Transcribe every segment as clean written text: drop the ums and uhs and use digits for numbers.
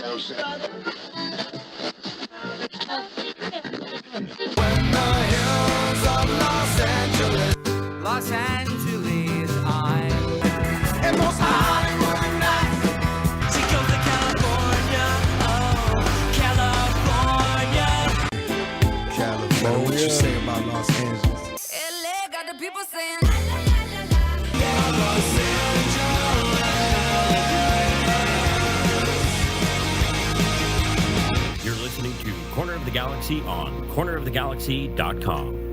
Los Angeles, I'm and most Hollywood nights. She goes to California, oh, California. What you say about Los Angeles? LA got the people saying, You're listening to Corner of the Galaxy on cornerofthegalaxy.com.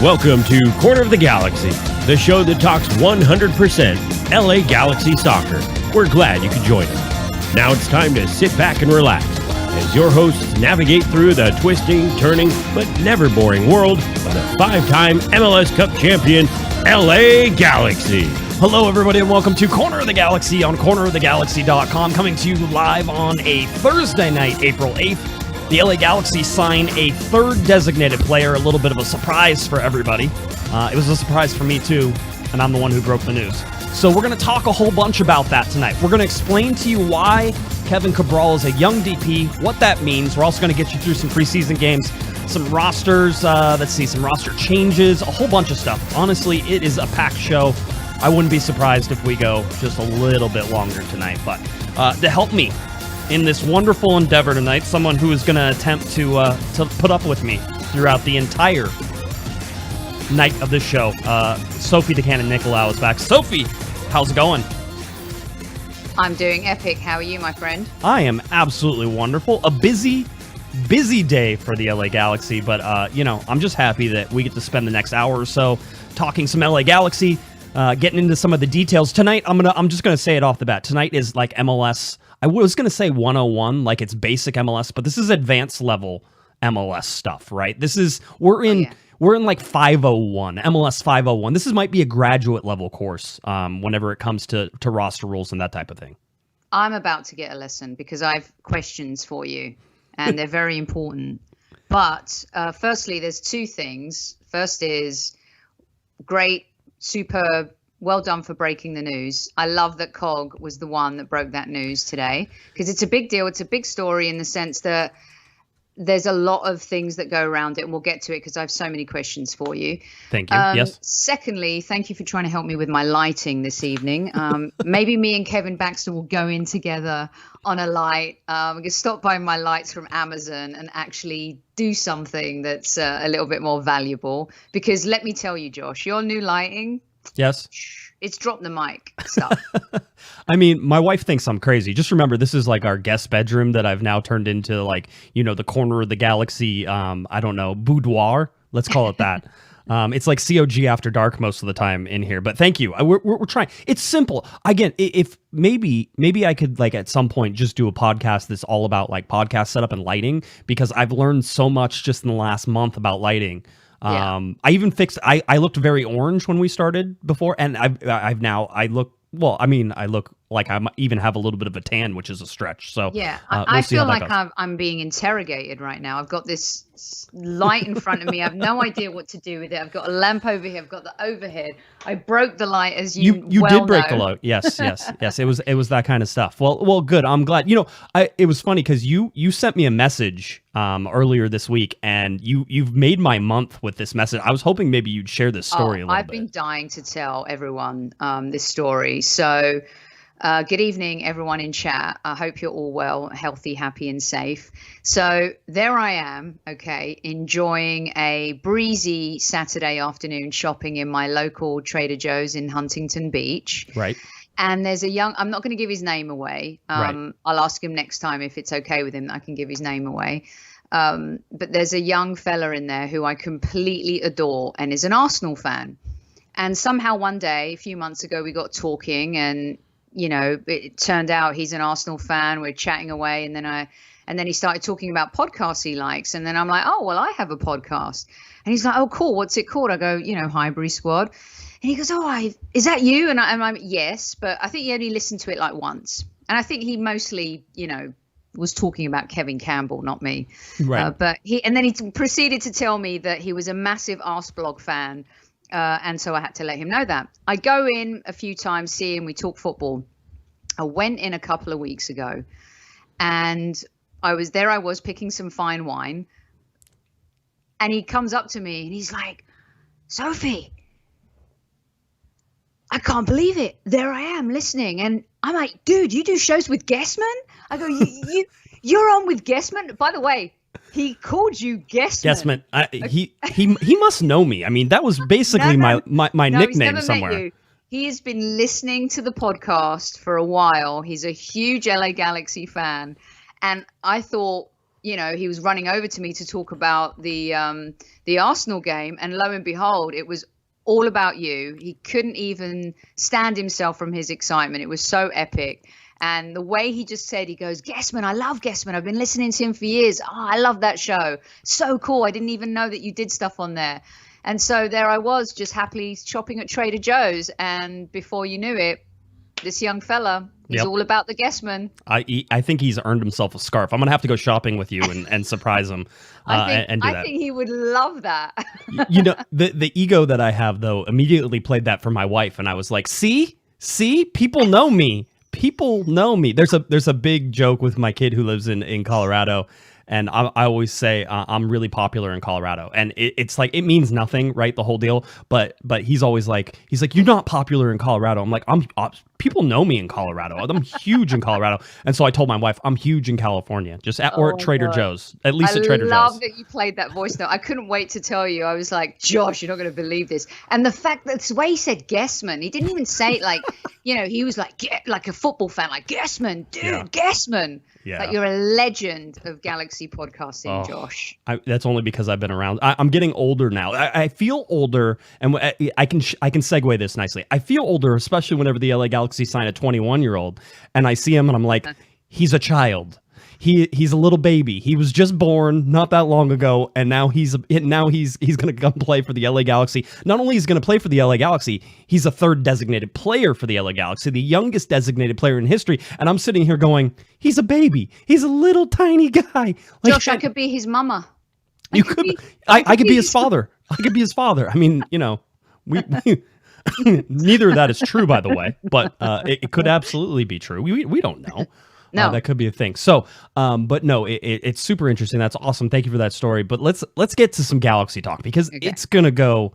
Welcome to Corner of the Galaxy, the show that talks 100% LA Galaxy soccer. We're glad you could join us. Now it's time to sit back and relax as your hosts navigate through the twisting, turning, but never boring world of the five-time MLS Cup champion, LA Galaxy. Hello, everybody, and welcome to Corner of the Galaxy on cornerofthegalaxy.com, coming to you live on a Thursday night, April 8th. The LA Galaxy sign a third designated player, a little bit of a surprise for everybody. It was a surprise for me, too, and I'm the one who broke the news. So we're going to talk a whole bunch about that tonight. We're going to explain to you why Kevin Cabral is a young DP, what that means. We're also going to get you through some preseason games, some rosters, some roster changes, a whole bunch of stuff. Honestly, it is a packed show. I wouldn't be surprised if we go just a little bit longer tonight. But to help me in this wonderful endeavor tonight, someone who is going to attempt to put up with me throughout the entire night of this show. Sophie the Cannon Nicolaou is back. Sophie, how's it going? I'm doing epic. How are you, my friend? I am absolutely wonderful. A busy day for the LA Galaxy, but I'm just happy that we get to spend the next hour or so talking some LA Galaxy, getting into some of the details. Tonight, I'm just gonna say it off the bat. Tonight is like MLS. I was going to say 101, like it's basic MLS, but this is advanced level MLS stuff, right? We're in like 501, MLS 501. This might be a graduate level course whenever it comes to roster rules and that type of thing. I'm about to get a lesson because I have questions for you, and they're very important. But firstly, there's two things. First is great, superb. Well done for breaking the news. I love that COG was the one that broke that news today because it's a big deal. It's a big story in the sense that there's a lot of things that go around it, and we'll get to it because I have so many questions for you. Thank you. Yes. Secondly, thank you for trying to help me with my lighting this evening. Maybe me and Kevin Baxter will go in together on a light. We can stop by my lights from Amazon and actually do something that's a little bit more valuable because let me tell you, Josh, your new lighting, yes, it's drop the mic stuff. I mean, my wife thinks I'm crazy. Just remember, this is like our guest bedroom that I've now turned into like, the corner of the galaxy, boudoir. Let's call it that. It's like COG After Dark most of the time in here. But thank you. We're trying. It's simple. Again, if maybe I could like at some point just do a podcast that's all about like podcast setup and lighting because I've learned so much just in the last month about lighting. Yeah. I even fixed. I looked very orange when we started before, and I look like I even have a little bit of a tan, which is a stretch. So yeah, I feel like I'm being interrogated right now. I've got this light in front of me. I have no idea what to do with it. I've got a lamp over here. I've got the overhead. I broke the light, as you did break the light. Yes. It was that kind of stuff. Well, good. I'm glad. It was funny because you sent me a message earlier this week, and you've made my month with this message. I was hoping maybe you'd share this story a little bit. I've been dying to tell everyone this story. So. Good evening, everyone in chat. I hope you're all well, healthy, happy, and safe. So there I am, enjoying a breezy Saturday afternoon shopping in my local Trader Joe's in Huntington Beach. Right. And there's I'm not going to give his name away. Right. I'll ask him next time if it's okay with him. I can give his name away. But there's a young fella in there who I completely adore and is an Arsenal fan. And somehow one day, a few months ago, we got talking and it turned out he's an Arsenal fan. We're chatting away, and then And then he started talking about podcasts he likes. And then I'm like, oh, well, I have a podcast. And he's like, oh, cool. What's it called? I go, Highbury Squad. And he goes, oh, is that you? And I'm yes, but I think he only listened to it like once. And I think he mostly, was talking about Kevin Campbell, not me. Right. But then he proceeded to tell me that he was a massive Arsblog fan. And so I had to let him know that. I go in a few times, see him, we talk football. I went in a couple of weeks ago and I was picking some fine wine. And he comes up to me and he's like, Sophie, I can't believe it. There I am listening. And I'm like, dude, you do shows with Guesman? I go, you're on with Guesman? By the way, he called you Guesman. Guesman. He must know me. I mean, that was basically my nickname he's never somewhere. Met you. He has been listening to the podcast for a while. He's a huge LA Galaxy fan. And I thought, he was running over to me to talk about the Arsenal game. And lo and behold, it was all about you. He couldn't even stand himself from his excitement. It was so epic. And the way he just said, he goes, Guesman, I love Guesman. I've been listening to him for years. Oh, I love that show. So cool. I didn't even know that you did stuff on there. And so there I was, just happily shopping at Trader Joe's. And before you knew it, this young fella, he's all about the Guesman. I think he's earned himself a scarf. I'm going to have to go shopping with you and surprise him and do that. I think he would love that. The ego that I have, though, immediately played that for my wife. And I was like, see, people know me. People know me. There's a big joke with my kid who lives in Colorado. And I always say I'm really popular in Colorado, and it's like it means nothing, right? The whole deal. But he's always like, you're not popular in Colorado. I'm like, people know me in Colorado. I'm huge in Colorado, and so I told my wife I'm huge in California, or at Trader Joe's, at least at Trader Joe's. I love that you played that voice note. I couldn't wait to tell you. I was like, Josh, you're not going to believe this. And the fact that the way he said Guesman, he didn't even say it like, he was like a football fan, like Guesman, dude, Guesman. Yeah. Like you're a legend of Galaxy podcasting, Josh. That's only because I've been around. I'm getting older now. I feel older, and I can segue this nicely. I feel older, especially whenever the LA Galaxy sign a 21-year-old, and I see him, and I'm like, he's a child. He's a little baby. He was just born not that long ago, and now he's going to come play for the LA Galaxy. Not only is he going to play for the LA Galaxy, he's a third designated player for the LA Galaxy, the youngest designated player in history. And I'm sitting here going, he's a baby. He's a little tiny guy. Josh, I could be his mama. I could be his father. I could be his father. I mean, we neither of that is true, by the way, but it could absolutely be true. We don't know. No, that could be a thing. So, but no, it's super interesting. That's awesome. Thank you for that story. But let's get to some Galaxy talk, because it's gonna go.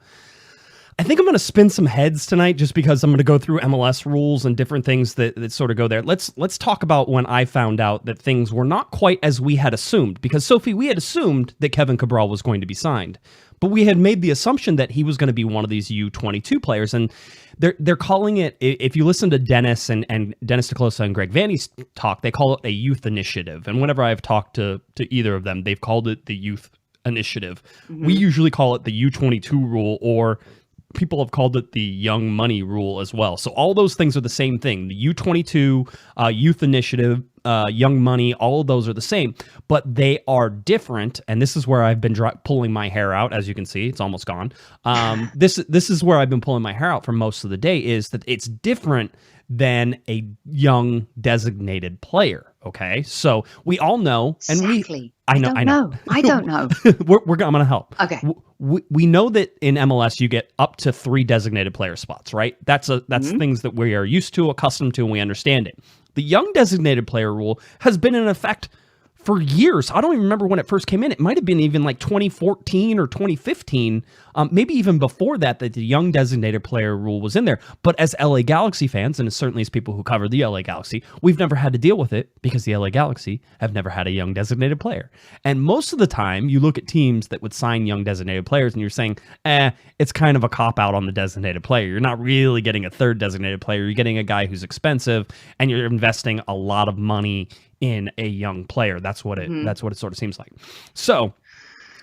I think I'm gonna spin some heads tonight, just because I'm gonna go through MLS rules and different things that sort of go there. Let's talk about when I found out that things were not quite as we had assumed. Because Sophie, we had assumed that Kevin Cabral was going to be signed, but we had made the assumption that he was going to be one of these U22 players, and they're calling it. If you listen to Dennis and Dennis Nicolaou and Greg Vanney's talk, they call it a youth initiative. And whenever I've talked to either of them, they've called it the youth initiative. Mm-hmm. We usually call it the U22 rule, or people have called it the young money rule as well. So all those things are the same thing. The U22 youth initiative, young money, all of those are the same, but they are different. And this is where I've been pulling my hair out. As you can see, it's almost gone. This is where I've been pulling my hair out for most of the day, is that it's different than a young designated player. Okay, so we all know, and exactly. I know. I don't know. I'm going to help. Okay. We know that in MLS you get up to 3 designated player spots, right? That's things that we are used to, accustomed to, and we understand it. The young designated player rule has been in effect for years. I don't even remember when it first came in. It might have been even like 2014 or 2015, maybe even before that the young designated player rule was in there. But as LA Galaxy fans, and certainly as people who cover the LA Galaxy, we've never had to deal with it, because the LA Galaxy have never had a young designated player. And most of the time, you look at teams that would sign young designated players, and you're saying, it's kind of a cop-out on the designated player. You're not really getting a third designated player. You're getting a guy who's expensive, and you're investing a lot of money in a young player. That's what it sort of seems like. So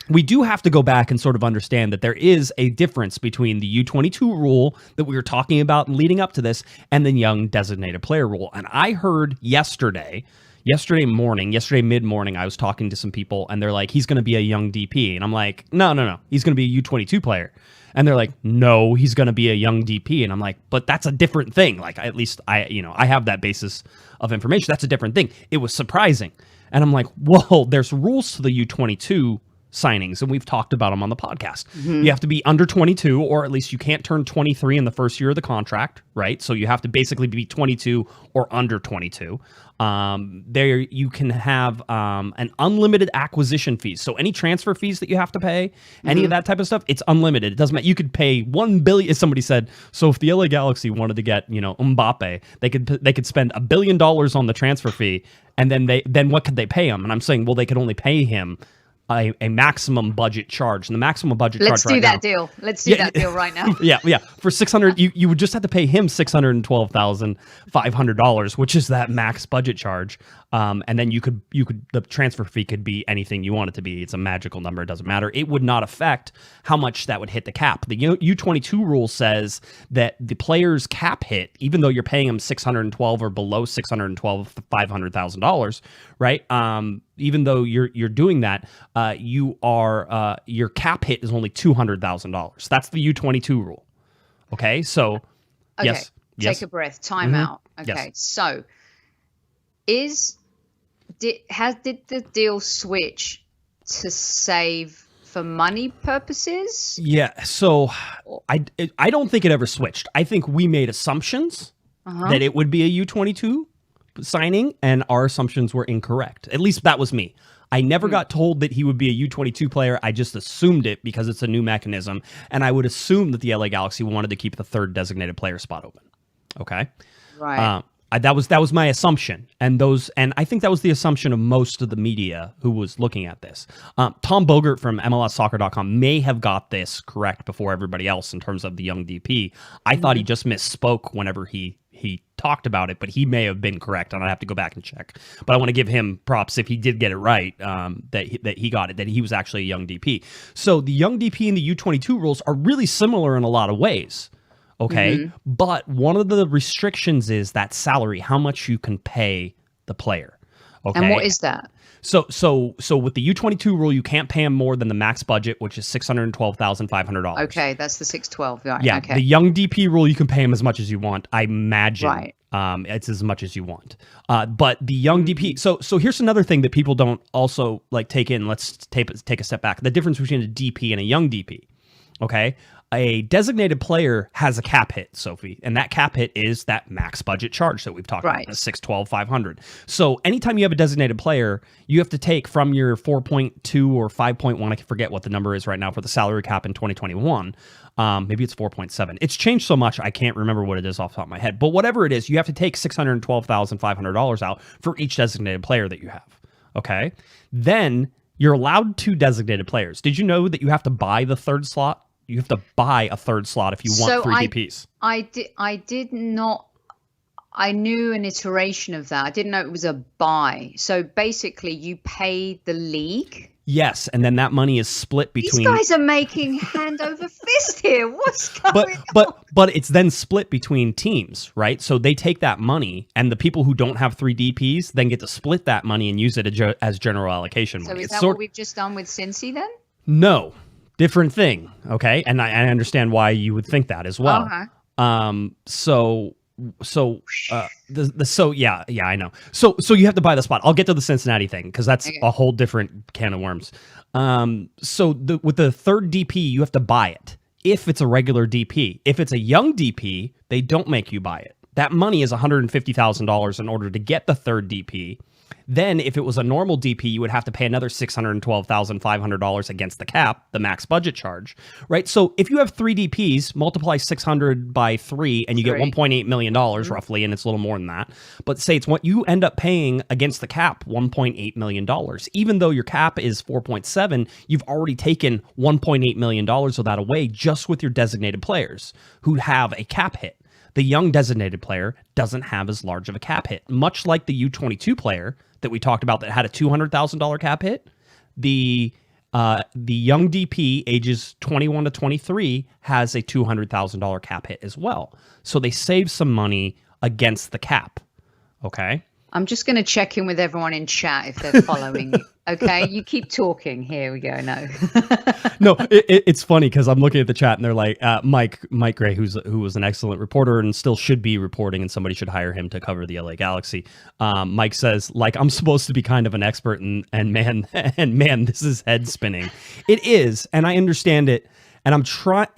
we do have to go back and sort of understand that there is a difference between the U22 rule that we were talking about leading up to this and the young designated player rule. And I heard yesterday yesterday mid-morning, I was talking to some people, and they're like, he's going to be a young DP. And I'm like, no. He's going to be a U22 player. And they're like, no, he's going to be a young DP. And I'm like, but that's a different thing. Like, at least I have that basis of information. That's a different thing. It was surprising. And I'm like, whoa, there's rules to the U22 signings, and we've talked about them on the podcast. You have to be under 22, or at least you can't turn 23 in the first year of the contract, right? So you have to basically be 22 or under 22. There you can have an unlimited acquisition fees. So any transfer fees that you have to pay, any of that type of stuff, it's unlimited. It doesn't matter. You could pay $1 billion. As somebody said, so if the LA Galaxy wanted to get Mbappe, they could spend $1 billion on the transfer fee, and then what could they pay him? And I'm saying, well, they could only pay him a maximum budget charge, and the maximum budget charge right now. Let's do that deal right now. Yeah. For $600, you would just have to pay him $612,500, which is that max budget charge. And then you could the transfer fee could be anything you want it to be. It's a magical number. It doesn't matter. It would not affect how much that would hit the cap. The U22 rule says that the player's cap hit, even though you're paying him $612 or below $612,500,000, right? Even though you're doing that, your cap hit is only $200,000. That's the U22 rule. Okay, so okay. yes. Take a breath. Time out. Okay, Yes. so did the deal switch to save for money purposes? Yeah. So I don't think it ever switched. I think we made assumptions that it would be a U22 signing, and our assumptions were incorrect. At least that was me. I never got told that he would be a U22 player. I just assumed it because it's a new mechanism, and I would assume that the LA Galaxy wanted to keep the third designated player spot open. Okay, Right. that was my assumption, and I think that was the assumption of most of the media who was looking at this. Tom Bogert from MLSsoccer.com may have got this correct before everybody else in terms of the young DP. I thought he just misspoke whenever he talked about it, but he may have been correct, and I'd have to go back and check. But I want to give him props if he did get it right, that he got it, that he was actually a young DP. So the young DP and the U22 rules are really similar in a lot of ways. Okay, but one of the restrictions is that salary, how much you can pay the player. Okay, And what is that? So with the U22 rule, you can't pay him more than the max budget, which is $612,500. Okay, that's the 612. Right. Yeah. Okay. The young DP rule, you can pay him as much as you want. I imagine. Right. It's as much as you want. But the young DP. So here's another thing that people don't also like take in. Let's take a step back. The difference between a DP and a young DP. Okay. A designated player has a cap hit, Sophie, and that cap hit is that max budget charge that we've talked about, the $612,500. So anytime you have a designated player, you have to take from your 4.2 or 5.1, I forget what the number is right now for the salary cap in 2021. Maybe it's 4.7. It's changed so much, I can't remember what it is off the top of my head. But whatever it is, you have to take $612,500 out for each designated player that you have. Okay? Then you're allowed 2 designated players. Did you know that you have to buy the third slot? You have to buy a third slot if you want 3 DPs. I did not. I knew an iteration of that. I didn't know it was a buy. So basically, you pay the league. Yes, and then that money is split between. These guys are making hand over fist here. What's going on? But it's then split between teams, right? So they take that money, and the people who don't have 3 DPs then get to split that money and use it as general allocation money. So is that what we've just done with Cincy then? No. Different thing, okay? And I understand why you would think that as well. Okay. Yeah, I know. So you have to buy the spot. I'll get to the Cincinnati thing because that's a whole different can of worms. With the third DP, you have to buy it if it's a regular DP. If it's a young DP, they don't make you buy it. That money is $150,000 in order to get the third DP. Then, if it was a normal DP, you would have to pay another $612,500 against the cap, the max budget charge, right? So, if you have 3 DPs, multiply 600 by 3, and you get $1.8 million roughly, and it's a little more than that. But say it's what you end up paying against the cap, $1.8 million. Even though your cap is 4.7, you've already taken $1.8 million of that away just with your designated players who have a cap hit. The young designated player doesn't have as large of a cap hit, much like the U22 player that we talked about that had a $200,000 cap hit. The young DP, ages 21 to 23, has a $200,000 cap hit as well. So they save some money against the cap. Okay. I'm just going to check in with everyone in chat if they're following you. Okay, you keep talking. Here we go. No. No, it's funny because I'm looking at the chat and they're like, Mike Gray, who was an excellent reporter and still should be reporting, and somebody should hire him to cover the LA Galaxy. Mike says, like, I'm supposed to be kind of an expert, and man, this is head spinning. It is, and I understand it, and I'm trying.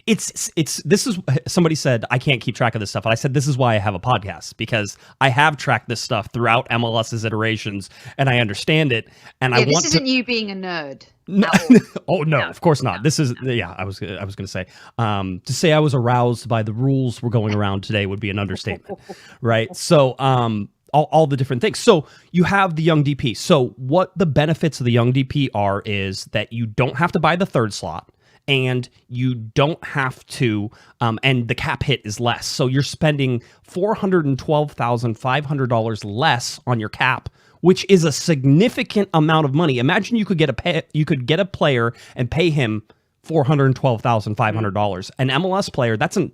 This is, somebody said, I can't keep track of this stuff. And I said, this is why I have a podcast, because I have tracked this stuff throughout MLS's iterations and I understand it. And this isn't you being a nerd. No, oh no, of course not. This is, I was going to say, to say I was aroused by the rules we're going around today would be an understatement, right? So, all the different things. So you have the young DP. So what the benefits of the young DP are is that you don't have to buy the third slot. And you don't have to, and the cap hit is less. So you're spending $412,500 less on your cap, which is a significant amount of money. Imagine you could get a player and pay him $412,500. An MLS player, that's a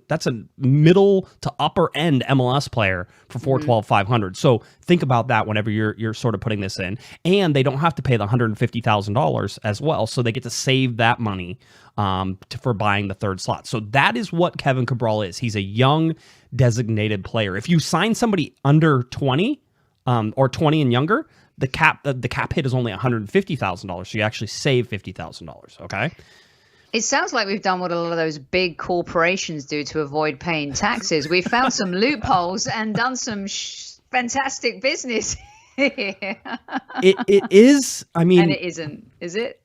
middle to upper end MLS player for $412,500. So think about that whenever you're sort of putting this in. And they don't have to pay the $150,000 as well. So they get to save that money for buying the third slot. So that is what Kevin Cabral is. He's a young designated player. If you sign somebody under 20 or 20 and younger, the cap hit is only $150,000. So you actually save $50,000. Okay. It sounds like we've done what a lot of those big corporations do to avoid paying taxes. We've found some loopholes and done some fantastic business here. It is. I mean, and it isn't, is it?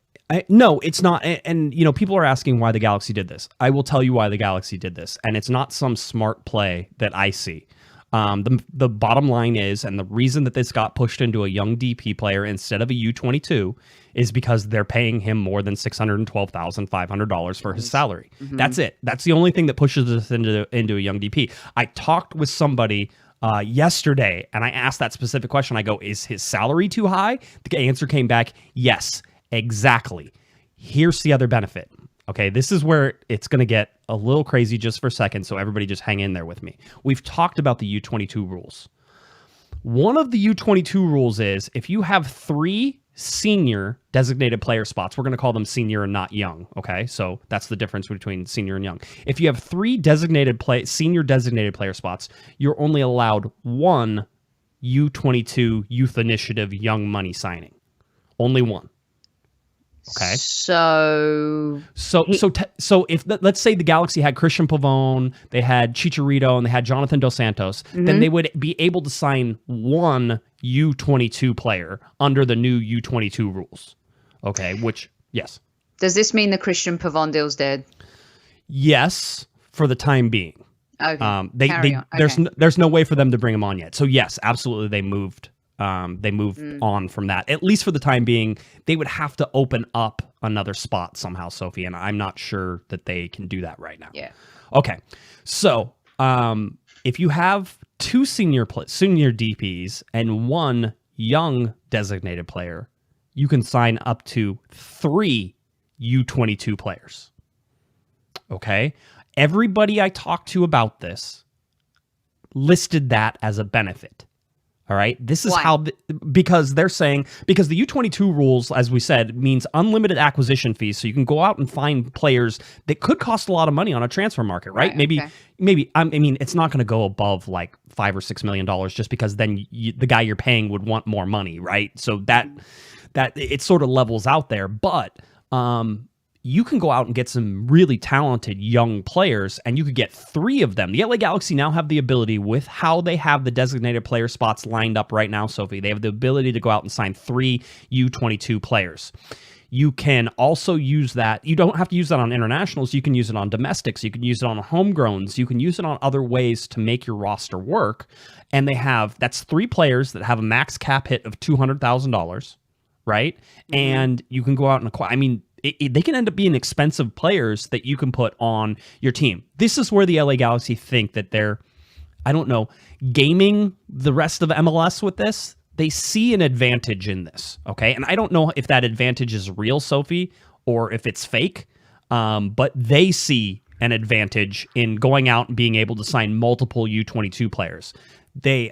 No, it's not. And people are asking why the Galaxy did this. I will tell you why the Galaxy did this. And it's not some smart play that I see. The bottom line is, and the reason that this got pushed into a young DP player instead of a U22 is because they're paying him more than $612,500 for his salary. Mm-hmm. That's it. That's the only thing that pushes us into a young DP. I talked with somebody yesterday and I asked that specific question. I go, is his salary too high? The answer came back, yes, exactly. Here's the other benefit. Okay, this is where it's going to get a little crazy just for a second, so everybody just hang in there with me. We've talked about the U22 rules. One of the U22 rules is if you have 3 senior designated player spots, we're going to call them senior and not young, okay? So that's the difference between senior and young. If you have 3 senior designated player spots, you're only allowed 1 U22 Youth Initiative Young Money signing. Only 1. Okay. So if let's say the Galaxy had Cristian Pavon, they had Chicharito, and they had Jonathan Dos Santos, then they would be able to sign 1 U22 player under the new U22 rules. Okay, which yes. Does this mean the Cristian Pavon deal's dead? Yes, for the time being. Okay. There's no way for them to bring him on yet. So yes, absolutely, they moved on from that. At least for the time being, they would have to open up another spot somehow, Sophie, and I'm not sure that they can do that right now. Yeah. Okay. So, if you have 2 senior DPs and 1 young designated player, you can sign up to 3 U22 players. Okay? Everybody I talked to about this listed that as a benefit. All right. This is how, because they're saying, because the U22 rules, as we said, means unlimited acquisition fees. So you can go out and find players that could cost a lot of money on a transfer market, right? Maybe, I mean, it's not going to go above like $5 or $6 million just because then the guy you're paying would want more money, right? So that it sort of levels out there. But, you can go out and get some really talented young players, and you could get 3 of them. The LA Galaxy now have the ability, with how they have the designated player spots lined up right now, Sophie, they have the ability to go out and sign 3 U22 players. You can also use that. You don't have to use that on internationals. You can use it on domestics. You can use it on homegrowns. You can use it on other ways to make your roster work. And that's 3 players that have a max cap hit of $200,000, right? Mm-hmm. And you can go out and acquire. I mean, they can end up being expensive players that you can put on your team. This is where the LA Galaxy think that they're, I don't know, gaming the rest of MLS with this. They see an advantage in this, okay? And I don't know if that advantage is real, Sophie, or if it's fake, but they see an advantage in going out and being able to sign multiple U22 players. they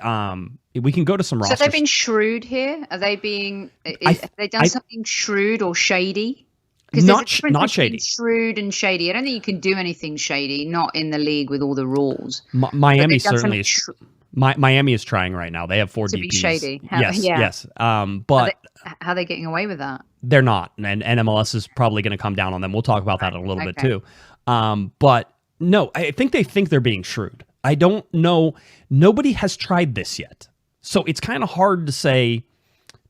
we can go to some So rosters. they've been shrewd here. Are they being? Have they done something shrewd or shady? Because there's a difference not between shady. shrewd and shady. I don't think you can do anything shady, not in the league with all the rules. Miami certainly is. Miami is trying right now. They have 4 to DPs. be shady. Yes. But how are they getting away with that? they're not, and MLS is probably going to come down on them. We'll talk about that in a little bit too. But no, I think they think they're being shrewd. I don't know. Nobody has tried this yet, so it's kind of hard to say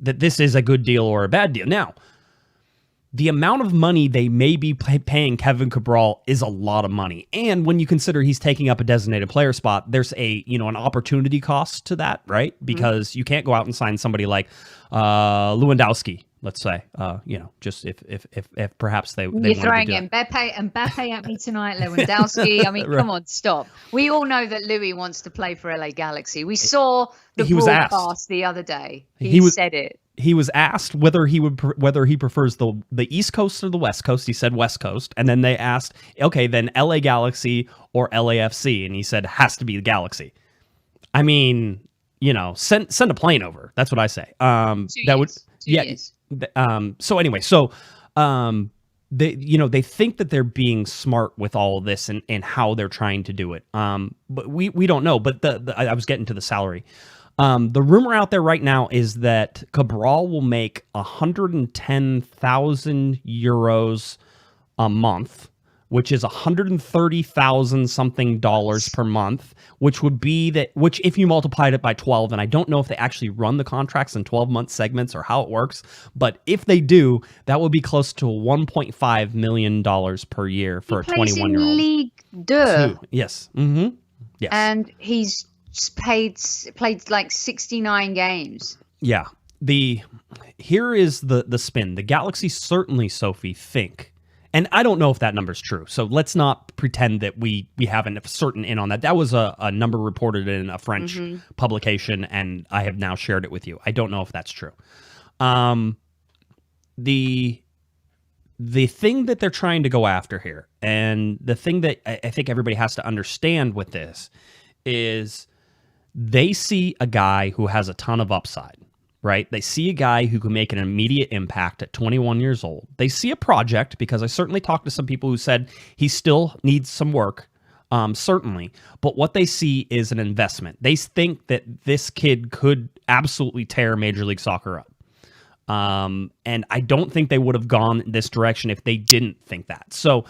that this is a good deal or a bad deal. Now, the amount of money they may be paying Kevin Cabral is a lot of money. And when you consider he's taking up a designated player spot, there's an opportunity cost to that, right? Because you can't go out and sign somebody like Lewandowski, let's say, just if perhaps they You're throwing Mbappe at me tonight, Lewandowski. I mean, Right. Come on, stop. We all know that Louis wants to play for LA Galaxy. We saw the He was asked. broadcast the other day. He said it. He was asked whether he prefers the East Coast or the West Coast. He said West Coast, and then they asked, okay, then LA Galaxy or LAFC, and he said has to be the Galaxy. I mean, send a plane over. That's what I say. So anyway, they think that they're being smart with all of this and how they're trying to do it. But we don't know. But I was getting to the salary. The rumor out there right now is that Cabral will make 110,000 euros a month, which is 130,000 something dollars per month, which would be which if you multiplied it by 12, and I don't know if they actually run the contracts in 12-month segments or how it works, but if they do, that would be close to $1.5 million per year for a 21-year-old. Ligue 2. Yes. Mm-hmm. Yes. And he's played like 69 games. Yeah. Here is the spin. The Galaxy certainly, Sophie, think, and I don't know if that number's true, so let's not pretend that we have a certain in on that. That was a number reported in a French publication, and I have now shared it with you. I don't know if that's true. The thing that they're trying to go after here, and the thing that I think everybody has to understand with this, is they see a guy who has a ton of upside, right? They see a guy who can make an immediate impact at 21 years old. They see a project, because I certainly talked to some people who said he still needs some work, certainly. But what they see is an investment. They think that this kid could absolutely tear Major League Soccer up. And I don't think they would have gone this direction if they didn't think that. So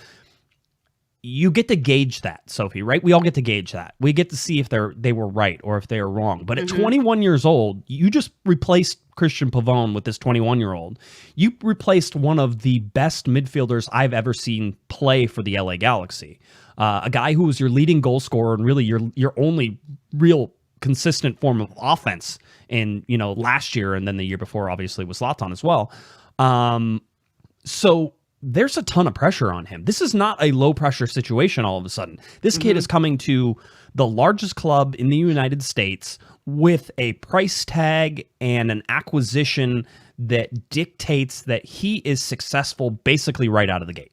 you get to gauge that, Sophie, right? We all get to gauge that. We get to see if they were right or if they are wrong. But at 21 years old, you just replaced Cristian Pavon with this 21-year-old. You replaced one of the best midfielders I've ever seen play for the LA Galaxy. A guy who was your leading goal scorer and really your only real consistent form of offense in last year, and then the year before obviously was Zlatan as well. So there's a ton of pressure on him. This is not a low pressure situation all of a sudden. This kid is coming to the largest club in the United States with a price tag and an acquisition that dictates that he is successful basically right out of the gate.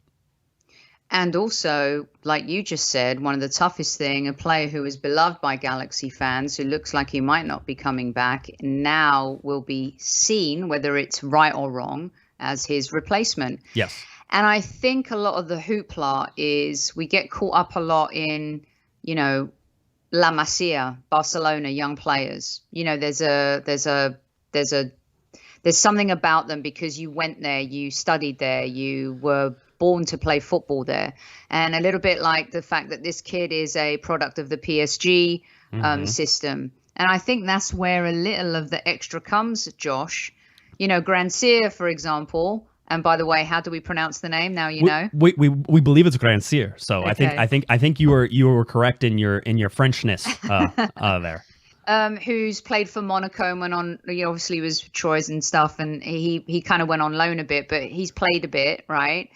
And also, like you just said, one of the toughest thing, a player who is beloved by Galaxy fans, who looks like he might not be coming back, now will be seen, whether it's right or wrong, as his replacement. Yes. And I think a lot of the hoopla is we get caught up a lot in, La Masia, Barcelona, young players. There's something about them because you went there, you studied there, you were born to play football there. And a little bit like the fact that this kid is a product of the PSG system. And I think that's where a little of the extra comes, Josh. Grandsir, for example. And by the way, how do we pronounce the name? Now you know. We believe it's Grandsir. So Okay. I think you were correct in your Frenchness there. Who's played for Monaco and went on, obviously was Troyes and stuff, and he kind of went on loan a bit, but he's played a bit, right?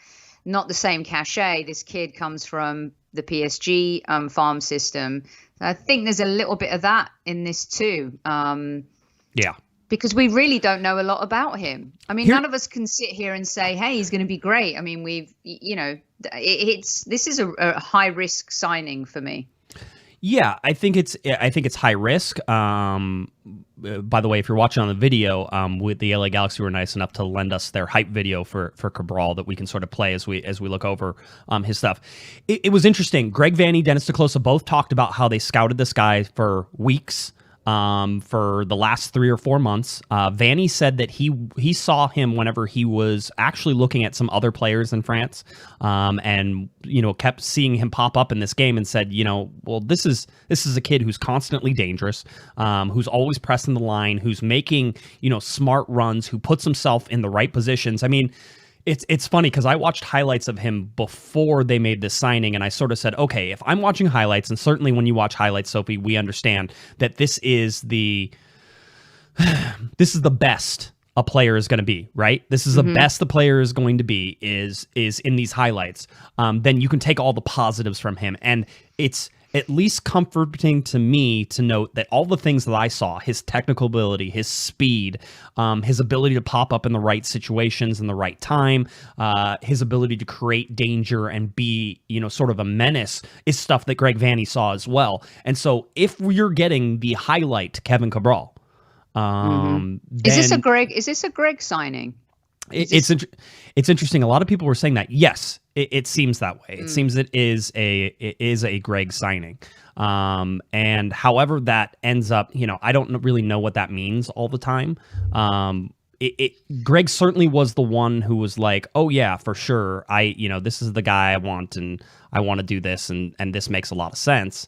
Not the same cachet. This kid comes from the PSG farm system. So I think there's a little bit of that in this too. Yeah. Because we really don't know a lot about him. I mean, none of us can sit here and say, hey, he's going to be great. I mean, this is a high risk signing for me. Yeah, I think it's high risk. By the way, if you're watching on the video, with the LA Galaxy were nice enough to lend us their hype video for Cabral that we can sort of play as we look over his stuff. It was interesting. Greg Vanney, Dennis DeClosa both talked about how they scouted this guy for weeks. For the last 3 or 4 months. Vanney said that he saw him whenever he was actually looking at some other players in France, and kept seeing him pop up in this game and said, well, this is a kid who's constantly dangerous, who's always pressing the line, who's making smart runs, who puts himself in the right positions. I mean, It's funny because I watched highlights of him before they made this signing, and I sort of said, okay, if I'm watching highlights, and certainly when you watch highlights, Sophie, we understand that this is the best a player is going to be, right? This is the best the player is going to be is in these highlights. Then you can take all the positives from him, and it's at least comforting to me to note that all the things that I saw, his technical ability, his speed, his ability to pop up in the right situations in the right time, his ability to create danger and be, sort of a menace is stuff that Greg Vanney saw as well. And so if you're getting the highlight Kevin Cabral, then Is this a Greg signing? It's interesting. A lot of people were saying that. Yes, it seems that way. It seems it is a Greg signing. And however that ends up, I don't really know what that means all the time. Greg certainly was the one who was like, oh yeah, for sure. This is the guy I want, and I want to do this, and this makes a lot of sense.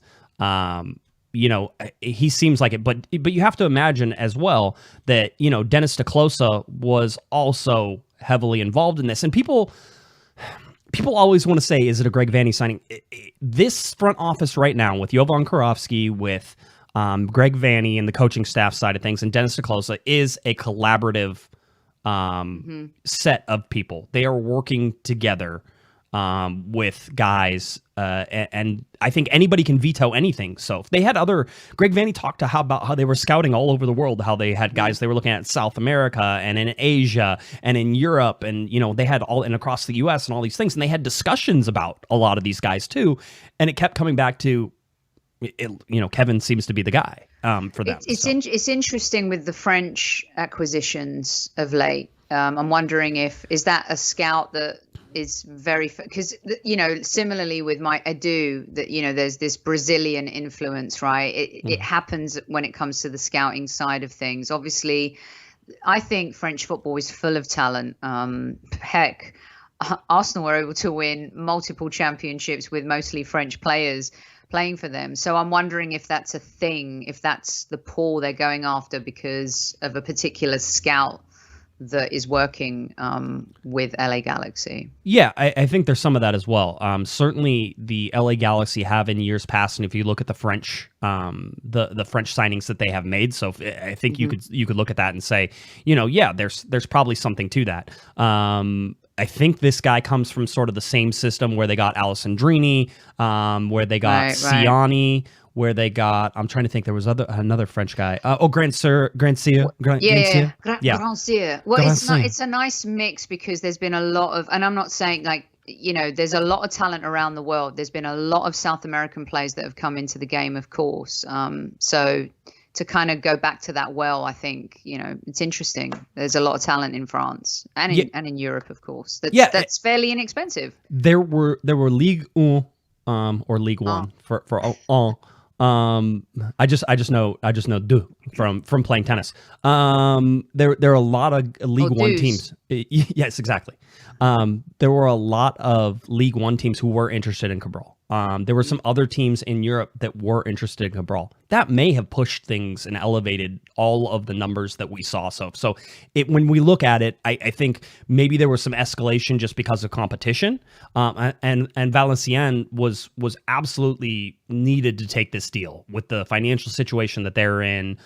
He seems like it, but you have to imagine as well that, Dennis DeClosa was also heavily involved in this. And people always want to say, is it a Greg Vanney signing? This front office right now with Jovan Karofsky, with Greg Vanney and the coaching staff side of things, and Dennis DeClosa is a collaborative set of people. They are working together with guys, and I think anybody can veto anything. So if they had Greg Vanney talked about how they were scouting all over the world, how they had guys they were looking at South America and in Asia and in Europe, and they had and across the US and all these things, and they had discussions about a lot of these guys too, and it kept coming back to Kevin seems to be the guy for them. It's interesting with the French acquisitions of late. I'm wondering is that a scout that is very, because similarly with Mike Edu, that there's this Brazilian influence, right? It happens when it comes to the scouting side of things. Obviously, I think French football is full of talent. Heck, Arsenal were able to win multiple championships with mostly French players playing for them. So I'm wondering if that's a thing, if that's the pool they're going after because of a particular scout that is working with LA Galaxy. Yeah, I think there's some of that as well. Certainly the LA Galaxy have in years past, and if you look at the French the French signings that they have made, so I think you could look at that and say, there's probably something to that. I think this guy comes from sort of the same system where they got Alessandrini, where they got Siani, where they got, I'm trying to think, there was another French guy. Grandsir. Grandsir. Well, Grandsir. It's a nice mix because there's been a lot of, and I'm not saying there's a lot of talent around the world. There's been a lot of South American players that have come into the game, of course. So to kind of go back to that I think, it's interesting. There's a lot of talent in France and in Europe, of course. That's fairly inexpensive. There were Ligue 1 or Ligue 1 for I just know deux from playing tennis. There are a lot of League One teams. Yes, exactly. There were a lot of League One teams who were interested in Cabral. There were some other teams in Europe that were interested in Cabral. That may have pushed things and elevated all of the numbers that we saw. So when we look at it, I think maybe there was some escalation just because of competition. And Valenciennes was absolutely needed to take this deal with the financial situation that they're in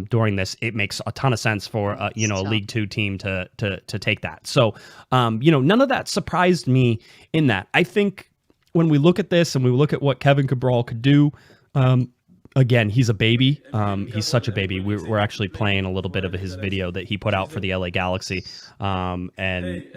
during this. It makes a ton of sense for a League Two team to take that. So none of that surprised me in that. I think when we look at this and we look at what Kevin Cabral could do, Again, he's a baby. He's such a baby. We're actually playing a little bit of his video that he put out for the LA Galaxy, and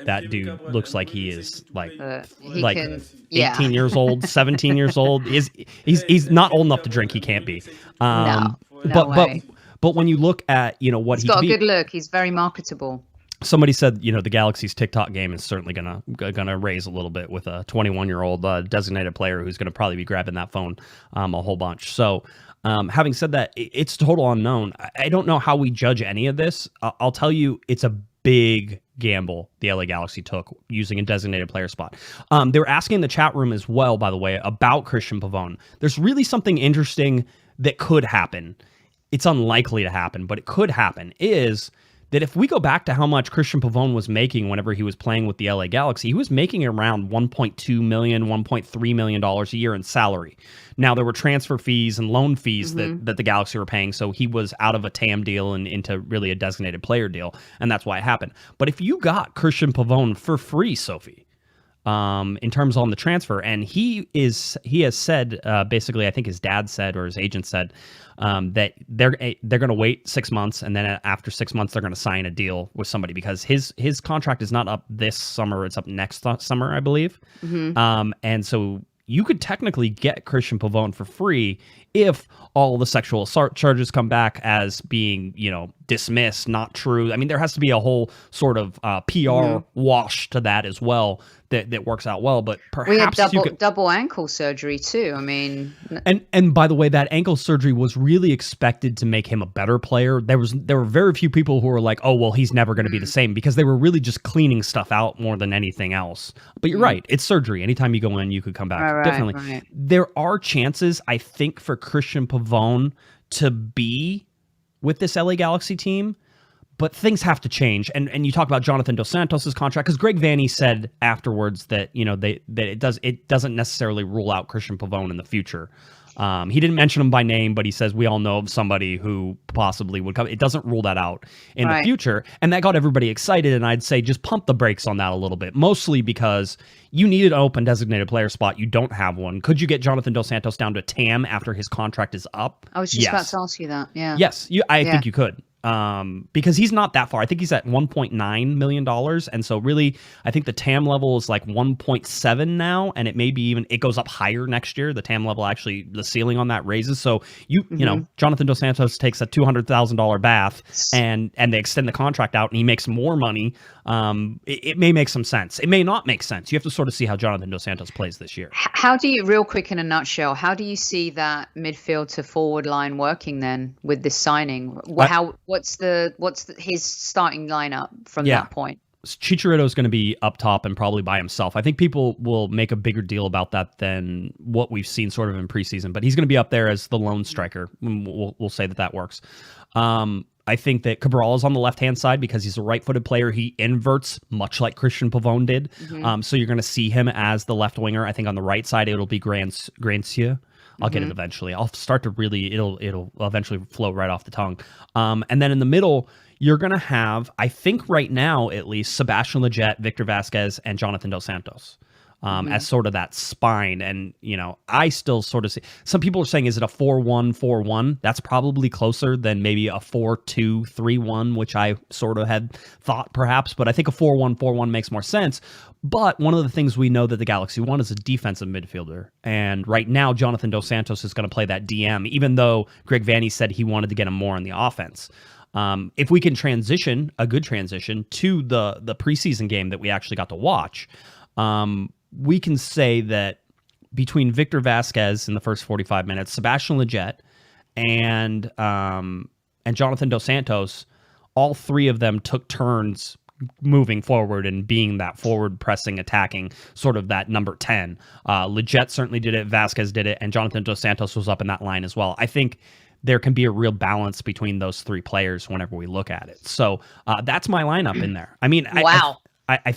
that dude looks like he is like he like can, yeah. 18 years old, 17 years old. He's not old enough to drink. He can't be. No way. But when you look at what he's got a good look. He's very marketable. Somebody said, the Galaxy's TikTok game is certainly gonna raise a little bit with a 21-year-old designated player who's gonna probably be grabbing that phone a whole bunch. So, having said that, it's total unknown. I don't know how we judge any of this. I'll tell you, it's a big gamble the LA Galaxy took using a designated player spot. They were asking in the chat room as well, by the way, about Cristian Pavon. There's really something interesting that could happen. It's unlikely to happen, but it could happen, is that if we go back to how much Cristian Pavon was making whenever he was playing with the LA Galaxy, he was making around $1.2 million, $1.3 million a year in salary. Now, there were transfer fees and loan fees that the Galaxy were paying, so he was out of a TAM deal and into really a designated player deal, and that's why it happened. But if you got Cristian Pavon for free, Sophie, in terms on the transfer, and he has said, basically, I think his dad said, or his agent said, that they're going to wait 6 months, and then after 6 months they're going to sign a deal with somebody, because his contract is not up this summer, it's up next summer, I believe. And so you could technically get Cristian Pavon for free if all the sexual assault charges come back as being, dismissed, not true. I mean, there has to be a whole sort of PR wash to that as well that works out well. But perhaps we had double ankle surgery too. I mean, and by the way, that ankle surgery was really expected to make him a better player. There were very few people who were like, oh, well, he's never going to be the same, because they were really just cleaning stuff out more than anything else. But you're right, it's surgery. Anytime you go in, you could come back differently. Right. There are chances, I think, for Cristian Pavon to be with this LA Galaxy team, but things have to change. And you talk about Jonathan Dos Santos' contract, because Greg Vanney said afterwards that it doesn't necessarily rule out Cristian Pavon in the future. He didn't mention him by name, but he says we all know of somebody who possibly would come. It doesn't rule that out in the future, and that got everybody excited. And I'd say just pump the brakes on that a little bit, mostly because you needed an open designated player spot. You don't have one. Could you get Jonathan Dos Santos down to TAM after his contract is up? I was just about to ask you that. Yeah. Yes, I think you could. Because he's not that far. I think he's at $1.9 million. And so really, I think the TAM level is like 1.7 now, and it goes up higher next year. The TAM level, actually, the ceiling on that raises. So Jonathan Dos Santos takes a $200,000 bath and they extend the contract out and he makes more money. It may make some sense. It may not make sense. You have to sort of see how Jonathan Dos Santos plays this year. How do you, real quick in a nutshell, how do you see that midfield to forward line working then with this signing? What's his starting lineup from that point? Chicharito is going to be up top and probably by himself. I think people will make a bigger deal about that than what we've seen sort of in preseason, but he's going to be up there as the lone striker. We'll say that works. I think that Cabral is on the left-hand side because he's a right-footed player. He inverts much like Cristian Pavon did. So you're going to see him as the left winger. I think on the right side, it'll be Grandsir. I'll get it eventually. I'll start to really, it'll eventually flow right off the tongue. And then in the middle, you're going to have, I think right now at least, Sebastian Lletget, Victor Vasquez, and Jonathan Dos Santos as sort of that spine. And, I still sort of see, some people are saying, is it a 4-1-4-1? That's probably closer than maybe a 4-2-3-1, which I sort of had thought perhaps, but I think a 4-1-4-1 makes more sense. But one of the things we know that the Galaxy want is a defensive midfielder. And right now, Jonathan Dos Santos is going to play that DM, even though Greg Vanney said he wanted to get him more on the offense. If we can transition, a good transition, to the preseason game that we actually got to watch, we can say that between Victor Vasquez in the first 45 minutes, Sebastian Lletget, and Jonathan Dos Santos, all three of them took turns moving forward and being that forward pressing, attacking, sort of that number 10. Lletget certainly did it, Vasquez did it, and Jonathan Dos Santos was up in that line as well. I think there can be a real balance between those three players whenever we look at it. So that's my lineup in there. I mean, wow. I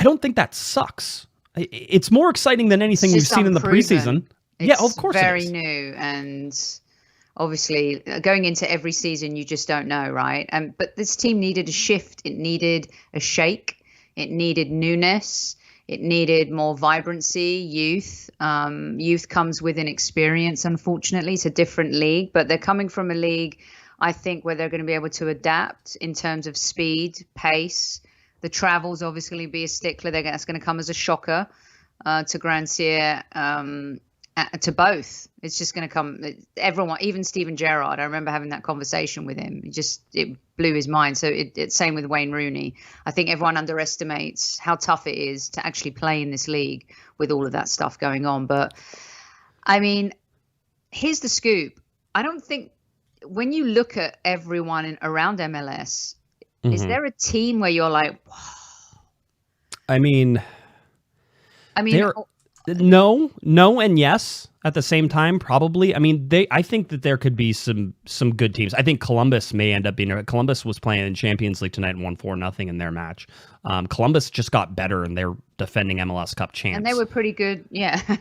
don't think that sucks. It's more exciting than anything we've seen in the preseason. It's of course very it is. new, and obviously going into every season, you just don't know, right? But this team needed a shift. It needed a shake. It needed newness. It needed more vibrancy, youth. Youth comes with inexperience, unfortunately. It's a different league, but they're coming from a league, I think, where they're going to be able to adapt in terms of speed, pace. The travel's obviously going to be a stickler. That's going to come as a shocker to Grandsir, to both. It's just going to come. Everyone, even Steven Gerrard, I remember having that conversation with him. It blew his mind. So it's same with Wayne Rooney. I think everyone underestimates how tough it is to actually play in this league with all of that stuff going on. But I mean, here's the scoop. I don't think when you look at everyone around MLS, is there a team where you're like, wow? I mean, no, and yes at the same time, probably. I mean, I think that there could be some good teams. I think Columbus may end up being. Columbus was playing in Champions League tonight and won 4-0 in their match. Columbus just got better, and they're defending MLS Cup champs. And they were pretty good,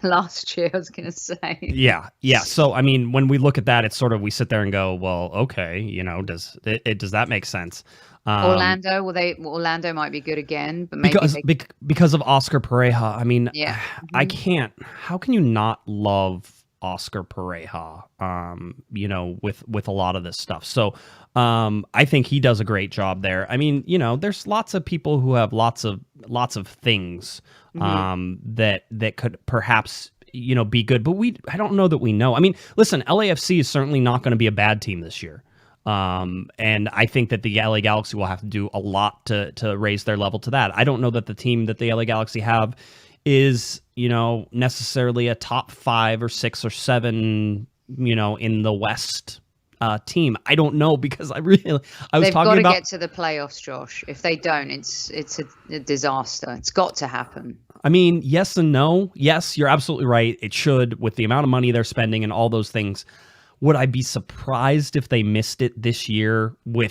last year, I was going to say. Yeah. So, I mean, when we look at that, it's sort of, we sit there and go, well, okay, does that make sense? Orlando, Orlando might be good again, but maybe because of Oscar Pareja. I mean, yeah. I can't. How can you not love Oscar Pareja? With a lot of this stuff. So, I think he does a great job there. I mean, there's lots of people who have lots of things that could perhaps be good, but I don't know that we know. I mean, listen, LAFC is certainly not going to be a bad team this year. And I think that the LA Galaxy will have to do a lot to raise their level to that. I don't know that the team that the LA Galaxy have is, necessarily a top 5 or 6 or 7, in the West team. I don't know, because They've got to get to the playoffs, Josh. If they don't, it's a disaster. It's got to happen. I mean, yes and no. Yes, you're absolutely right. It should, with the amount of money they're spending and all those things. Would I be surprised if they missed it this year? We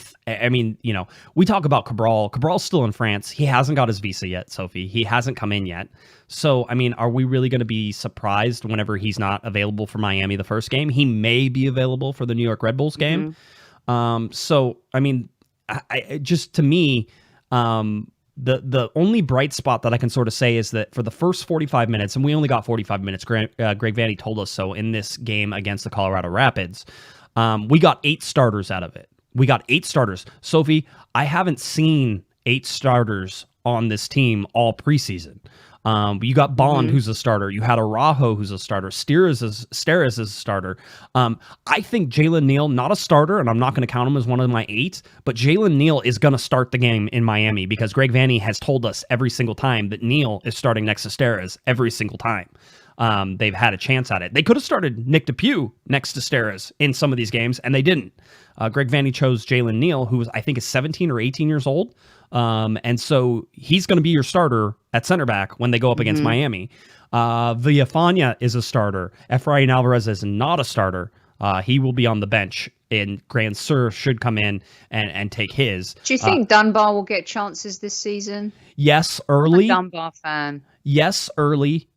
talk about Cabral. Cabral's still in France. He hasn't got his visa yet, Sophie. He hasn't come in yet. So, I mean, are we really going to be surprised whenever he's not available for Miami the first game? He may be available for the New York Red Bulls game. So, I mean, to me, the only bright spot that I can sort of say is that for the first 45 minutes, and we only got 45 minutes, Greg Vanney told us so in this game against the Colorado Rapids, we got 8 starters out of it. We got 8 starters. Sophie, I haven't seen 8 starters on this team all preseason. You got Bond, who's a starter. You had Araujo, who's a starter. Steres is a starter. I think Jalen Neal, not a starter, and I'm not going to count him as one of my 8, but Jalen Neal is going to start the game in Miami, because Greg Vanney has told us every single time that Neal is starting next to Steres every single time. They've had a chance at it. They could have started Nick DePuy next to Steres in some of these games, and they didn't. Greg Vanney chose Jalen Neal, who I think is 17 or 18 years old. And so he's going to be your starter at center back when they go up against Miami. Villafana is a starter. Efrain Alvarez is not a starter. He will be on the bench, and Grandsir should come in and take his. Do you think Dunbar will get chances this season? Yes, early. I'm a Dunbar fan. Yes, early.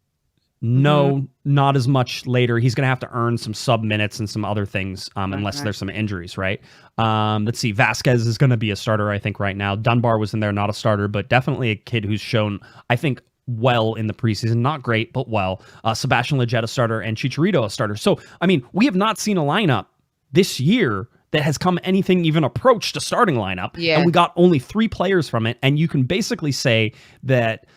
No, not as much later. He's going to have to earn some sub minutes and some other things, unless there's some injuries, right? Let's see. Vasquez is going to be a starter, I think, right now. Dunbar was in there, not a starter, but definitely a kid who's shown, I think, well in the preseason. Not great, but well. Sebastian Lletget a starter, and Chicharito a starter. So, I mean, we have not seen a lineup this year that has come anything even approached a starting lineup. Yeah. And we got only 3 players from it. And you can basically say that...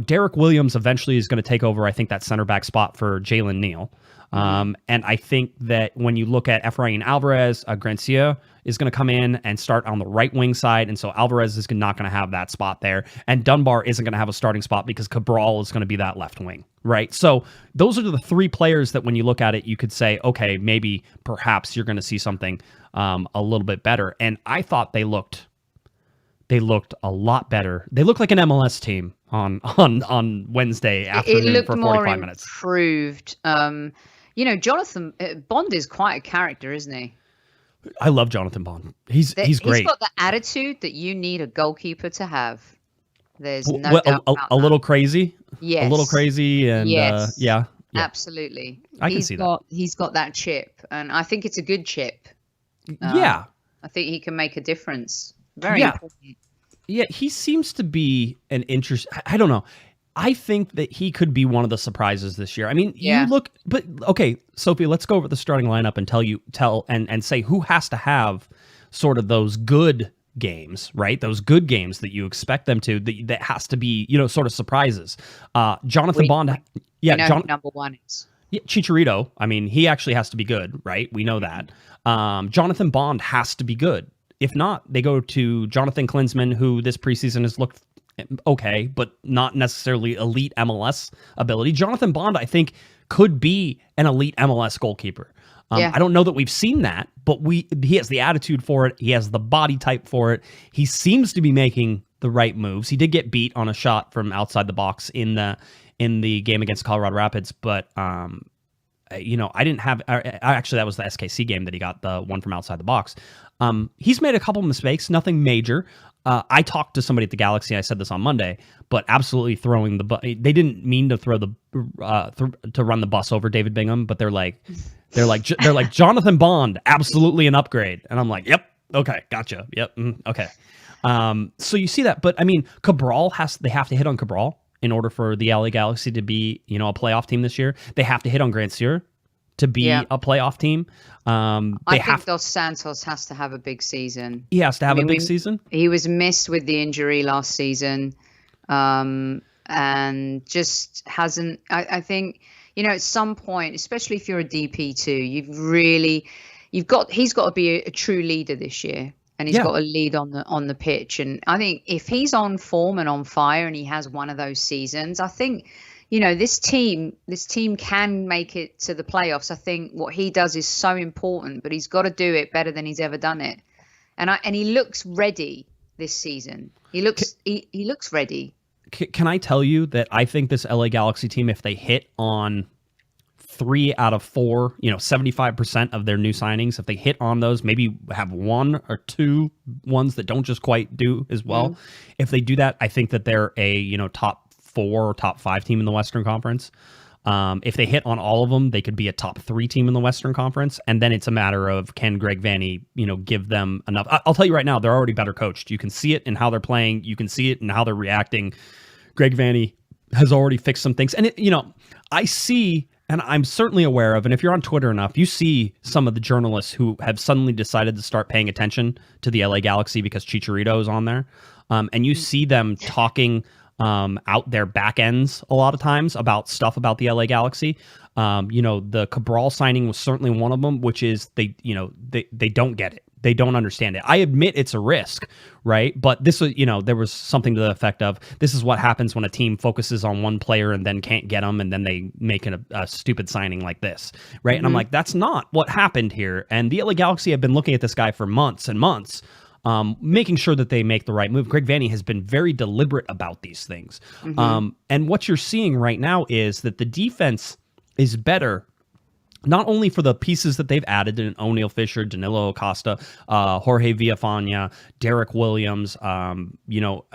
Derek Williams eventually is going to take over, I think, that center back spot for Jalen Neal. And I think that when you look at Efrain Alvarez, Grandsir is going to come in and start on the right wing side. And so Alvarez is not going to have that spot there. And Dunbar isn't going to have a starting spot because Cabral is going to be that left wing, right? So those are the 3 players that when you look at it, you could say, okay, maybe perhaps you're going to see something a little bit better. And I thought they looked a lot better. They looked like an MLS team on Wednesday afternoon for 45 minutes. Improved. Jonathan Bond is quite a character, isn't he? I love Jonathan Bond. He's great. He's got the attitude that you need a goalkeeper to have. There's no doubt about a little crazy. Yes. A little crazy, and yeah. Absolutely. I can see that. He's got that chip, and I think it's a good chip. I think he can make a difference. Very important. Yeah, he seems to be an interest. I don't know. I think that he could be one of the surprises this year. I mean, Yeah. you look, but okay, Sophie, let's go over the starting lineup and tell and say who has to have sort of those good games, right? Those good games that you expect them to, that has to be, sort of surprises. Jonathan Bond. Yeah. You know who number one is. Yeah, Chicharito. I mean, he actually has to be good, right? We know that. Jonathan Bond has to be good. If not, they go to Jonathan Klinsmann, who this preseason has looked okay, but not necessarily elite MLS ability. Jonathan Bond, I think, could be an elite MLS goalkeeper. I don't know that we've seen that, but he has the attitude for it. He has the body type for it. He seems to be making the right moves. He did get beat on a shot from outside the box in the game against Colorado Rapids, but I didn't have. Actually, that was the SKC game that he got the one from outside the box. He's made a couple mistakes, nothing major. I talked to somebody at the Galaxy. I said this on Monday, but absolutely throwing the. They didn't mean to throw the to run the bus over David Bingham, but they're like Jonathan Bond, absolutely an upgrade, and I'm like, yep, okay, gotcha, yep, okay. So you see that, but I mean, they have to hit on Cabral in order for the LA Galaxy to be, a playoff team this year. They have to hit on Grandsir to be a playoff team. I think Dos Santos has to have a big season. He has to have a big season. He was missed with the injury last season, and just hasn't. I think at some point, especially if you're a DP2, he's got to be a true leader this year. And he's got to lead on the pitch. And I think if he's on form and on fire and he has one of those seasons, I think, this team can make it to the playoffs. I think what he does is so important, but he's got to do it better than he's ever done it. And he looks ready this season. He looks ready. Can I tell you that I think this LA Galaxy team, if they hit on 3 out of 4, 75% of their new signings, if they hit on those, maybe have 1 or 2 ones that don't just quite do as well. If they do that, I think that they're a, top 4 or top 5 team in the Western Conference. If they hit on all of them, they could be a top 3 team in the Western Conference. And then it's a matter of, can Greg Vanney, give them enough? I'll tell you right now, they're already better coached. You can see it in how they're playing. You can see it in how they're reacting. Greg Vanney has already fixed some things. And, I see... And I'm certainly aware of, and if you're on Twitter enough, you see some of the journalists who have suddenly decided to start paying attention to the LA Galaxy because Chicharito is on there. And you see them talking out their back ends a lot of times about stuff about the LA Galaxy. The Cabral signing was certainly one of them, which is they don't get it. They don't understand it. I admit it's a risk, right? But this was, there was something to the effect of, this is what happens when a team focuses on one player and then can't get them, and then they make a stupid signing like this, right? And I'm like, that's not what happened here. And the LA Galaxy have been looking at this guy for months and months, making sure that they make the right move. Greg Vanney has been very deliberate about these things. And what you're seeing right now is that the defense is better, not only for the pieces that they've added in O'Neal Fisher, Danilo Acosta, Jorge Villafana, Derek Williams.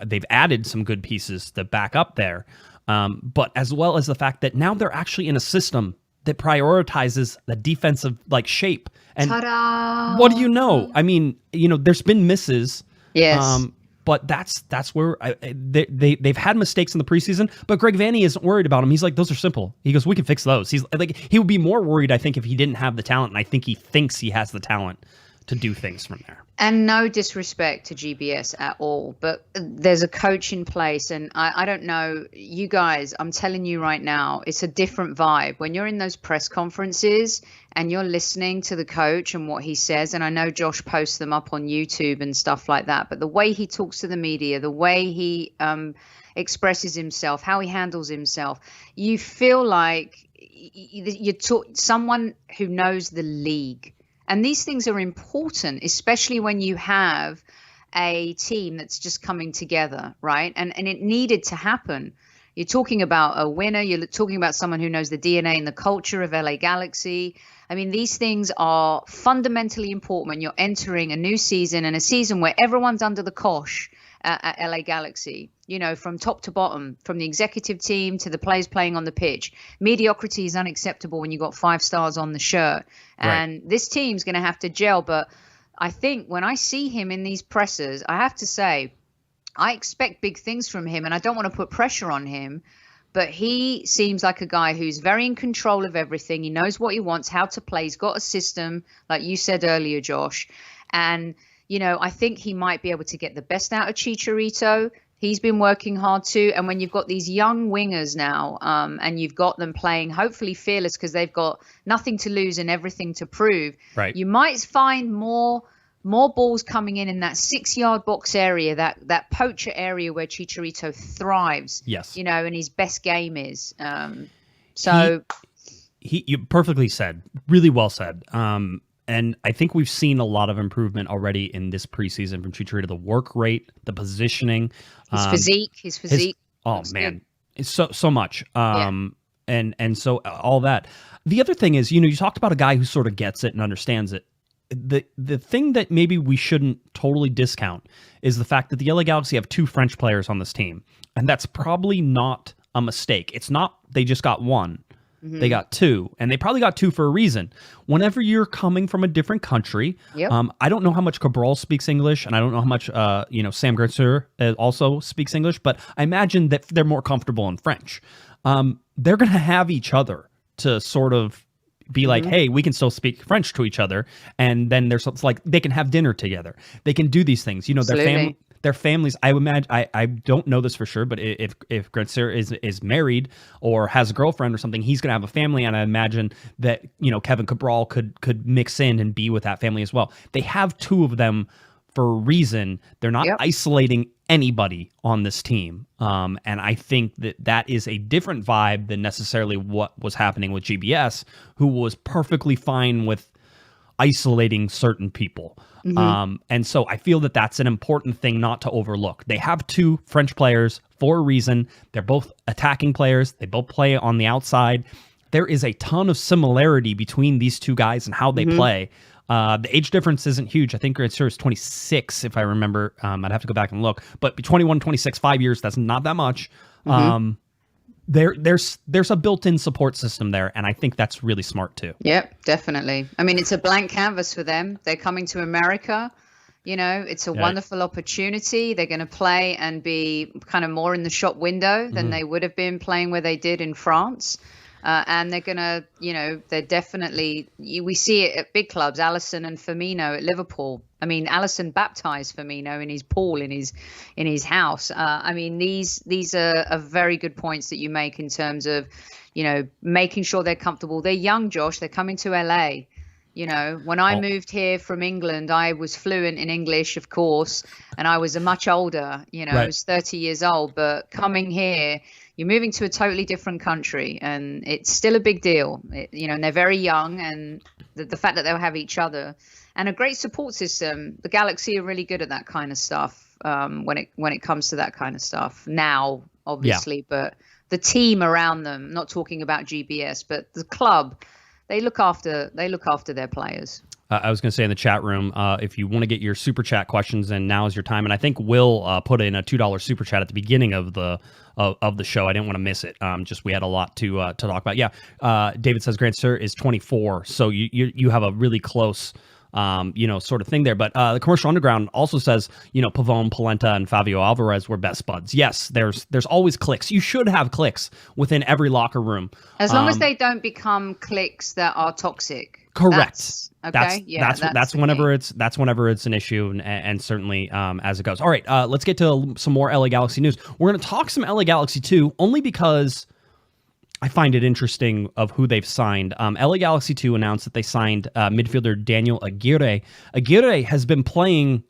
They've added some good pieces that back up there. But as well as the fact that now they're actually in a system that prioritizes the defensive shape. And Ta-da! What do you know? I mean, there's been misses. Yes. But that's where they've had mistakes in the preseason, but Greg Vanney isn't worried about them. He's like, those are simple. He goes, we can fix those. He's like, he would be more worried, I think, if he didn't have the talent, and I think he thinks he has the talent to do things from there. And no disrespect to GBS at all, but there's a coach in place, and I don't know, you guys, I'm telling you right now, it's a different vibe. When you're in those press conferences and you're listening to the coach and what he says, and I know Josh posts them up on YouTube and stuff like that, but the way he talks to the media, the way he expresses himself, how he handles himself, you feel like you're someone who knows the league. And these things are important, especially when you have a team that's just coming together, right? And it needed to happen. You're talking about a winner. You're talking about someone who knows the DNA and the culture of LA Galaxy. I mean, these things are fundamentally important when you're entering a new season, and a season where everyone's under the cosh at LA Galaxy, from top to bottom, from the executive team to the players playing on the pitch. Mediocrity is unacceptable when you got 5 stars on the shirt. And This team's going to have to gel. But I think when I see him in these pressers, I have to say, I expect big things from him, and I don't want to put pressure on him, but he seems like a guy who's very in control of everything. He knows what he wants, how to play. He's got a system, like you said earlier, Josh. And, you know, I think he might be able to get the best out of Chicharito. He's been working hard too. And when you've got these young wingers now, and you've got them playing hopefully fearless because they've got nothing to lose and everything to prove, right, you might find more balls coming in that 6-yard box area, that poacher area where Chicharito thrives. Yes. You know, and his best game is. So you perfectly said, really well said. And I think we've seen a lot of improvement already in this preseason from Chicharito. The work rate, the positioning, his physique. Oh man, it's so much. And so all that. The other thing is, you know, you talked about a guy who sort of gets it and understands it. The thing that maybe we shouldn't totally discount is the fact that the LA Galaxy have 2 French players on this team, and that's probably not a mistake. It's not they just got one. Mm-hmm. They got 2, and they probably got 2 for a reason. Whenever you're coming from a different country, I don't know how much Cabral speaks English, and I don't know how much Sam Grandsir also speaks English, but I imagine that they're more comfortable in French. They're going to have each other to sort of be like, hey, we can still speak French to each other, and then there's like they can have dinner together. They can do these things. You know, their families. I imagine. I don't know this for sure, but if Grandsir is married or has a girlfriend or something, he's gonna have a family, and I imagine that, you know, Kevin Cabral could mix in and be with that family as well. They have 2 of them for a reason. They're not isolating anybody on this team. And I think that is a different vibe than necessarily what was happening with GBS, who was perfectly fine with isolating certain people. And so I feel that that's an important thing not to overlook. They have 2 French players for a reason. They're both attacking players. They both play on the outside. There is a ton of similarity between these 2 guys and how they play. The age difference isn't huge. I think Grandsir is 26, if I remember. I'd have to go back and look. But 21, 26, 5 years, that's not that much. There's a built-in support system there, and I think that's really smart too. Yep, definitely. I mean, it's a blank canvas for them. They're coming to America. You know, it's a wonderful opportunity. They're going to play and be kind of more in the shop window than they would have been playing where they did in France. And they're going to, you know, they're definitely, we see it at big clubs, Alisson and Firmino at Liverpool. I mean, Alisson baptized Firmino in his pool in his house. I mean, these are very good points that you make in terms of, you know, making sure they're comfortable. They're young, Josh. They're coming to LA. You know, when I moved here from England, I was fluent in English, of course, and I was much older, you know, I was 30 years old. But coming here, you're moving to a totally different country, and it's still a big deal, you know, and they're very young, and the fact that they'll have each other and a great support system. The Galaxy are really good at that kind of stuff when it comes to that kind of stuff now, obviously, but the team around them, not talking about GBS, but the club, they look after their players. I was going to say in the chat room, if you want to get your super chat questions, and now is your time. And I think Will put in a $2 super chat at the beginning of the show. I didn't want to miss it. Just we had a lot to talk about. Yeah, David says Grandsir is 24, so you have a really close sort of thing there. But the Commercial Underground also says, you know, Pavon, Polenta, and Fabio Alvarez were best buds. Yes, there's always cliques. You should have cliques within every locker room, as long as they don't become cliques that are toxic. Correct. That's whenever it's an issue, and certainly as it goes. All right, let's get to some more LA Galaxy news. We're going to talk some LA Galaxy too, only because I find it interesting of who they've signed. LA Galaxy 2 announced that they signed midfielder Daniel Aguirre. Aguirre has been playing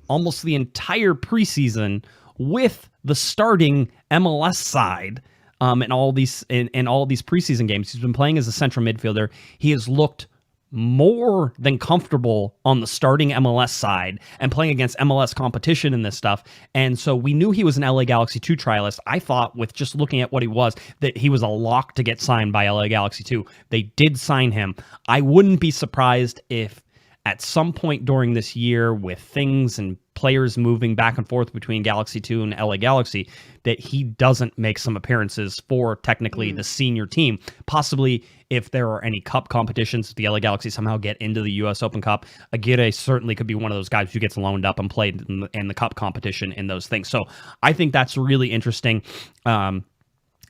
almost the entire preseason with the starting MLS side in all these preseason games. He's been playing as a central midfielder. He has looked more than comfortable on the starting MLS side and playing against MLS competition in this stuff. And so we knew he was an LA Galaxy 2 trialist. I thought with just looking at what he was, that he was a lock to get signed by LA Galaxy 2. They did sign him. I wouldn't be surprised if at some point during this year, with things and players moving back and forth between Galaxy 2 and LA Galaxy, that he doesn't make some appearances for technically the senior team. Possibly if there are any cup competitions, if the LA Galaxy somehow get into the US Open Cup, Aguirre certainly could be one of those guys who gets loaned up and played in the cup competition in those things. So I think that's really interesting.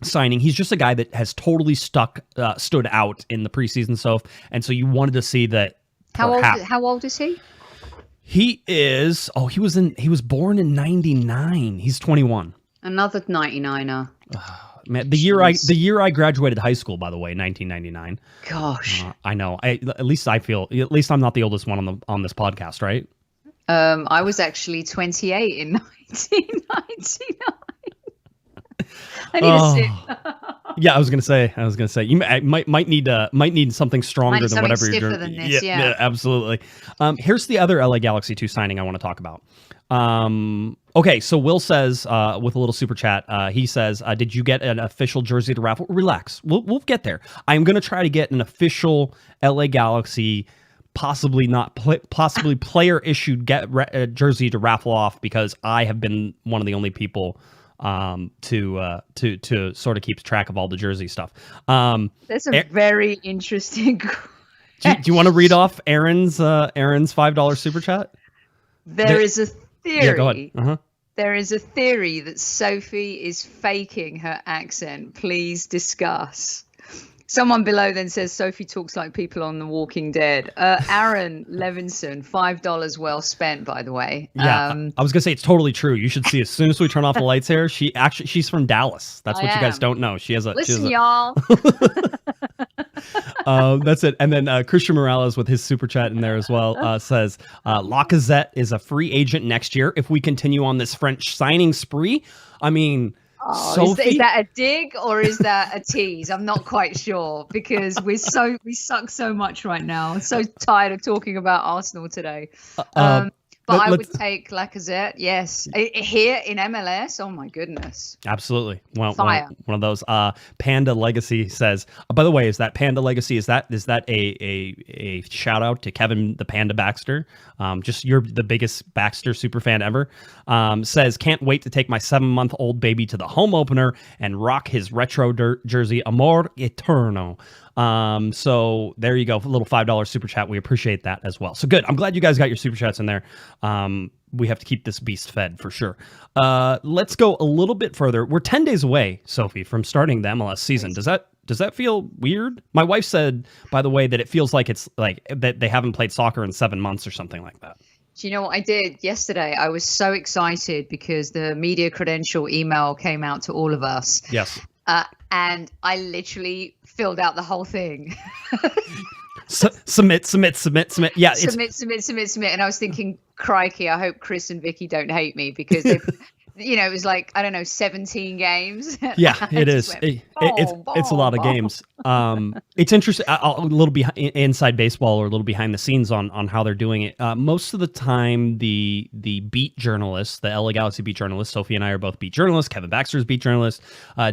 Signing. He's just a guy that has totally stood out in the preseason, and so you wanted to see that. How old is he? He is. Oh, he was born in '99. He's 21. Another 99er. Man, the year I graduated high school, by the way, 1999. Gosh, I know. At least I'm not the oldest one on this podcast, right? I was actually 28 in 1999. I need to sit. Yeah, I was gonna say you might need something stronger than whatever you're doing. Than this, yeah, absolutely. Here's the other LA Galaxy 2 signing I want to talk about. Okay, so Will says with a little super chat, he says, "Did you get an official jersey to raffle?" Relax, we'll get there. I'm gonna try to get an official LA Galaxy, possibly player issued jersey to raffle off, because I have been one of the only people to sort of keep track of all the jersey stuff. That's a very interesting do you want to read off Aaron's $5 super chat? There is a theory. Yeah, go ahead. There is a theory that Sophie is faking her accent. Please discuss. Someone below then says Sophie talks like people on The Walking Dead. Aaron Levinson, $5 well spent, by the way. Yeah, I was gonna say it's totally true. You should see as soon as we turn off the lights here. She's from Dallas. That's what you guys don't know. Listen, y'all. That's it. And then Christian Morales with his super chat in there as well says Lacazette is a free agent next year if we continue on this French signing spree. I mean. Sophie? Is that a dig or is that a tease? I'm not quite sure, because we suck so much right now. I'm so tired of talking about Arsenal today. But I would take Lacazette, yes. Here in MLS, oh my goodness. Absolutely. Well, one of those. Panda Legacy says, by the way, is that Panda Legacy, is that a shout out to Kevin the Panda Baxter? Just you're the biggest Baxter super fan ever. Says, can't wait to take my 7-month-old baby to the home opener and rock his retro jersey, Amor Eterno. So there you go, a little $5 super chat. We appreciate that as well. So good. I'm glad you guys got your super chats in there. We have to keep this beast fed for sure. Let's go a little bit further. We're 10 days away, Sophie, from starting the MLS season. Does that feel weird? My wife said, by the way, that it feels like it's like that they haven't played soccer in 7 months or something like that. Do you know what I did yesterday? I was so excited because the media credential email came out to all of us. Yes. And I literally filled out the whole thing. Submit. Yeah. Submit. And I was thinking, crikey, I hope Chris and Vicky don't hate me, because they, it was like, I don't know, 17 games. Yeah, it is. It's a lot of games. It's interesting. A little inside baseball, or a little behind the scenes on how they're doing it. Most of the time, the beat journalists, the LA Galaxy beat journalists, Sophie and I are both beat journalists. Kevin Baxter's beat journalist.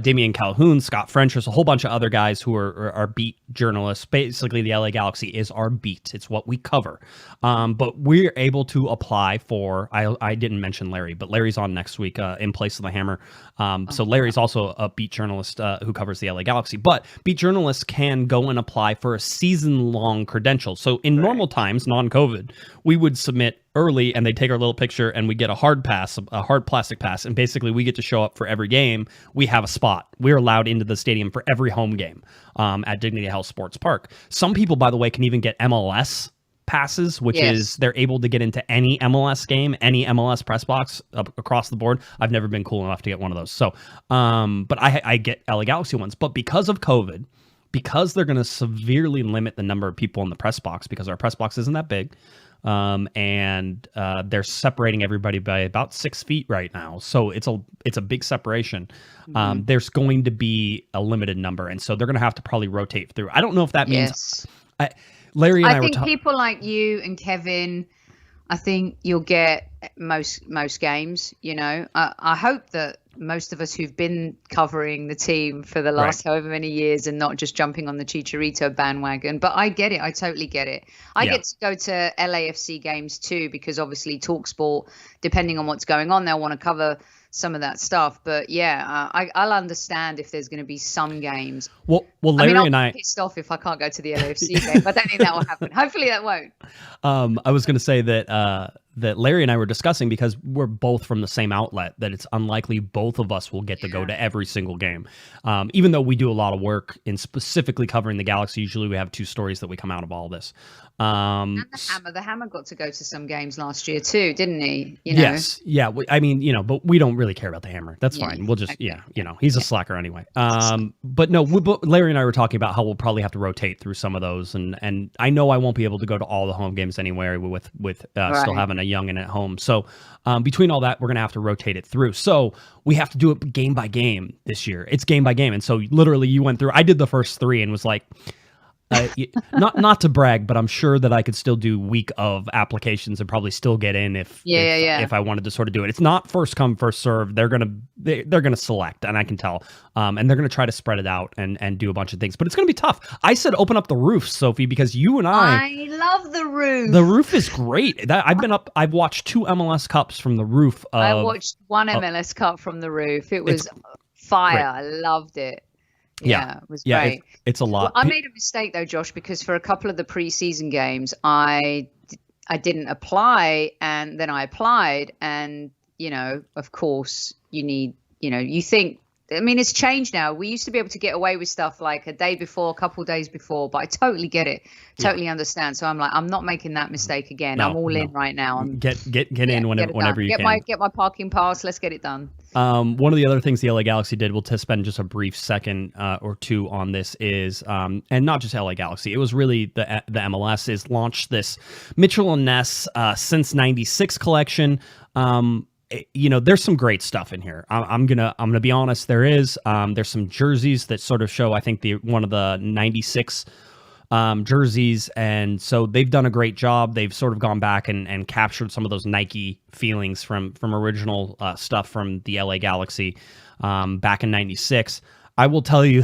Damian Calhoun, Scott French, there's a whole bunch of other guys who are beat journalists. Basically, the LA Galaxy is our beat. It's what we cover. But we're able to apply for. I didn't mention Larry, but Larry's on next week in place of the Hammer. So Larry's also a beat journalist who covers the LA Galaxy. But beat journalists can go and apply for a season-long credential. So in normal times, non-COVID, we would submit early and they take our little picture and we get a hard plastic pass. And basically we get to show up for every game. We have a spot. We're allowed into the stadium for every home game at Dignity Health Sports Park. Some people, by the way, can even get MLS passes, which is they're able to get into any MLS game, any MLS press box across the board. I've never been cool enough to get one of those. So, but I get LA Galaxy ones. But because of COVID, because they're going to severely limit the number of people in the press box, because our press box isn't that big, and they're separating everybody by about 6 feet right now. So it's a big separation. There's going to be a limited number, and so they're going to have to probably rotate through. I don't know if that means Larry and I think people like you and Kevin I think you'll get most games. You know, I hope that most of us who've been covering the team for the last however many years and not just jumping on the Chicharito bandwagon. But I get it. I totally get it. I get to go to LAFC games too, because obviously TalkSport, depending on what's going on, they'll want to cover some of that stuff. But I'll understand if there's going to be some games. Well, Larry I'll and I be pissed off if I can't go to the LAFC game. But I don't think that will happen. Hopefully that won't. I was going to say that Larry and I were discussing, because we're both from the same outlet, that it's unlikely both of us will get to go to every single game. Even though we do a lot of work in specifically covering the Galaxy, usually we have 2 stories that we come out of all this. And the Hammer got to go to some games last year too, didn't he? You know? Yes. Yeah. I mean, but we don't really care about the Hammer. That's fine. We'll just, he's a slacker anyway. But no, Larry and I were talking about how we'll probably have to rotate through some of those. And I know I won't be able to go to all the home games anywhere with still having a youngin' at home. So between all that, we're going to have to rotate it through. So we have to do it game by game this year. It's game by game. And so literally you went through, I did the first 3 and was like, not to brag, but I'm sure that I could still do week of applications and probably still get in if I wanted to sort of do it. It's not first come first serve. They're gonna select, and I can tell, and they're gonna try to spread it out and do a bunch of things. But it's gonna be tough. I said open up the roof, Sophie, because you and I love the roof. The roof is great. I've watched 2 MLS Cups from the roof. I watched 1 MLS Cup from the roof. It was fire. Great. I loved it. Yeah, it was great. It's a lot. Well, I made a mistake though, Josh, because for a couple of the preseason games, I didn't apply, and then I applied, and of course, you think. I mean, it's changed now. We used to be able to get away with stuff like a day before, a couple of days before, but I totally get it, totally understand. So I'm like, I'm not making that mistake again. I'm all in right now. Get in whenever you can. Get my parking pass. Let's get it done. One of the other things the LA Galaxy did, we'll spend just a brief second or 2 on this, is, and not just LA Galaxy, it was really the MLS, is launched this Mitchell and Ness since '96 collection. There's some great stuff in here. I'm gonna be honest. There's some jerseys that sort of show, I think, one of the '96 jerseys, and so they've done a great job. They've sort of gone back and captured some of those Nike feelings from original stuff from the LA Galaxy back in '96. I will tell you,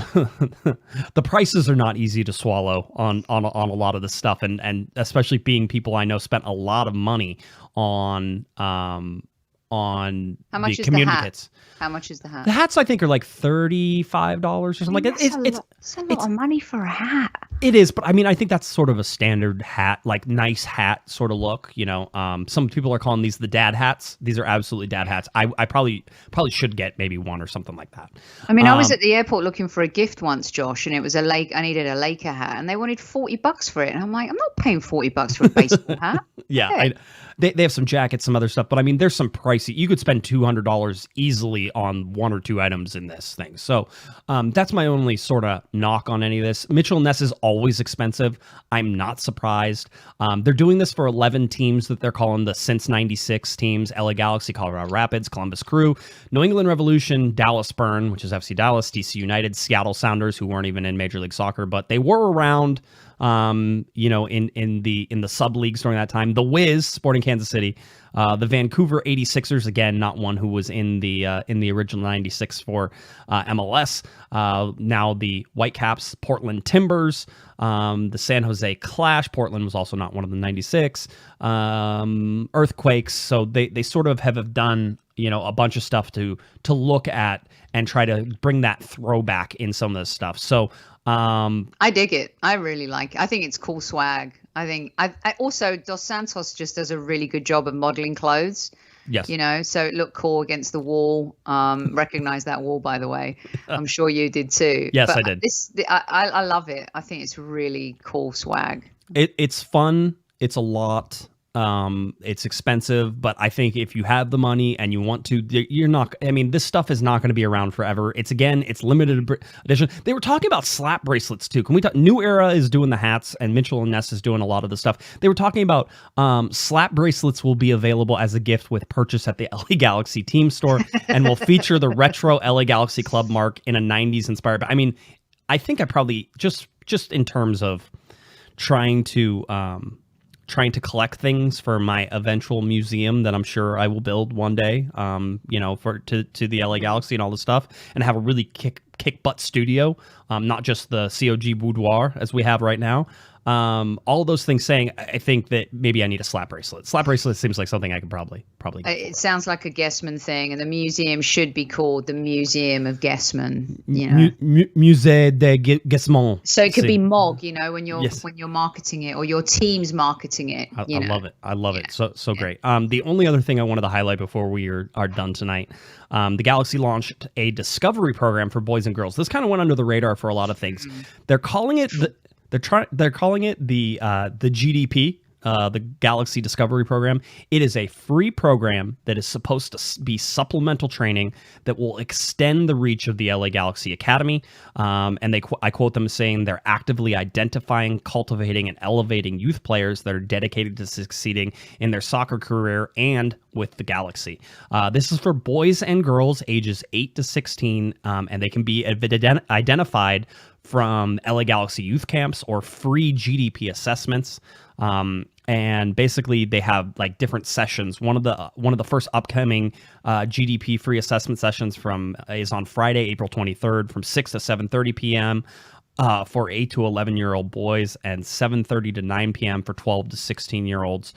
the prices are not easy to swallow on a lot of this stuff, and especially being people I know spent a lot of money on how much the is community the hat? kits. How much is the hat? The hats, I think, are like $35 or something like that. It's a lot of money for a hat. It is, but I mean, I think that's sort of a standard hat, like nice hat sort of look. Some people are calling these the dad hats. These are absolutely dad hats. I probably should get maybe one or something like that. I mean, I was at the airport looking for a gift once, Josh, and it was I needed a Laker hat, and they wanted $40 for it, and I'm like, I'm not paying $40 for a baseball hat. Yeah. They have some jackets, some other stuff, but I mean, there's some pricey. You could spend $200 easily on 1 or 2 items in this thing. So that's my only sort of knock on any of this. Mitchell & Ness is always expensive. I'm not surprised. They're doing this for 11 teams that they're calling the since '96 teams: LA Galaxy, Colorado Rapids, Columbus Crew, New England Revolution, Dallas Burn, which is FC Dallas, DC United, Seattle Sounders, who weren't even in Major League Soccer, but they were around. In the sub leagues during that time, the Wiz, Sporting Kansas City, the Vancouver 86ers, again, not one who was in the original '96 for MLS. Now the Whitecaps, Portland Timbers, the San Jose Clash. Portland was also not one of the '96 Earthquakes. So they sort of have done a bunch of stuff to look at and try to bring that throwback in some of this stuff. So. I dig it. I really like it. I think it's cool swag. I think I also Dos Santos just does a really good job of modeling clothes. Yes. So it looked cool against the wall. Recognize that wall, by the way. I'm sure you did too. Yes, I did. I love it. I think it's really cool swag. It's fun. It's a lot. It's expensive, but I think if you have the money and you want to, this stuff is not going to be around forever. It's limited edition. They were talking about slap bracelets too. Can we talk? New Era is doing the hats and Mitchell and Ness is doing a lot of the stuff. They were talking about, slap bracelets will be available as a gift with purchase at the LA Galaxy team store and will feature the retro LA Galaxy club mark in a '90s inspired. I mean, I think I probably just in terms of trying to, trying to collect things for my eventual museum that I'm sure I will build one day, to the LA Galaxy and all this stuff, and have a really kick butt studio, not just the COG boudoir as we have right now. All those things saying, I think that maybe I need a slap bracelet. Slap bracelet seems like something I could probably get. It sounds like a Guesman thing, and the museum should be called the Museum of Guesman. You know, Musée de Guesman. So it could be MOG, when you're marketing it, or your team's marketing it. I love it. I love it. So great. The only other thing I wanted to highlight before we are done tonight, the Galaxy launched a discovery program for boys and girls. This kind of went under the radar for a lot of things. They're calling it They're calling it the GDP, the Galaxy Discovery Program. It is a free program that is supposed to be supplemental training that will extend the reach of the LA Galaxy Academy. And I quote them saying they're actively identifying, cultivating, and elevating youth players that are dedicated to succeeding in their soccer career and with the Galaxy. This is for boys and girls ages 8 to 16, and they can be identified from LA Galaxy youth camps or free GDP assessments. And basically they have like different sessions. One of the first upcoming GDP free assessment sessions is on Friday, April 23rd from 6 to 7:30 p.m. For 8 to 11-year-old boys, and 7:30 to 9 p.m. for 12 to 16-year-olds.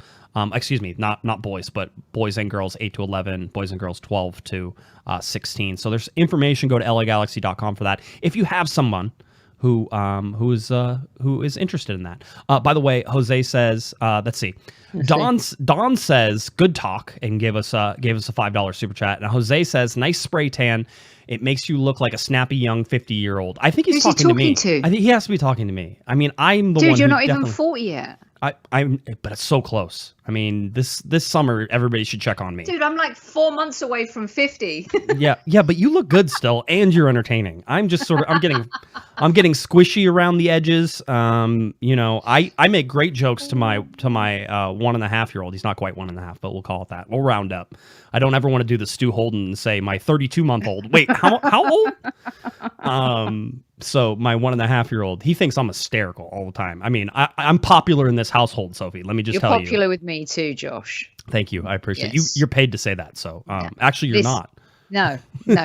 Excuse me, not boys, but boys and girls 8 to 11, boys and girls 12 to 16. So there's information. Go to lagalaxy.com for that. If you have someone who is interested in that. By the way, Jose says, let's see, Don says good talk and gave us a $5 super chat. And Jose says nice spray tan. It makes you look like a snappy young 50-year-old. I think he's talking to me. I think he has to be talking to me. I mean, I'm the one. Dude, you're not even 40 yet. But it's so close. I mean, this summer, everybody should check on me. Dude, I'm like 4 months away from 50. yeah, but you look good still, and you're entertaining. I'm just I'm getting squishy around the edges. I make great jokes to my 1.5-year-old. He's not quite 1.5, but we'll call it that. We'll round up. I don't ever want to do the Stu Holden and say my 32-month-old. Wait, how old? So my 1.5-year-old, he thinks I'm hysterical all the time. I mean, I'm popular in this household, Sophie. Let me just tell you. You're popular with me too, Josh. Thank you. I appreciate you. You're paid to say that. So actually, you're not. No. Don't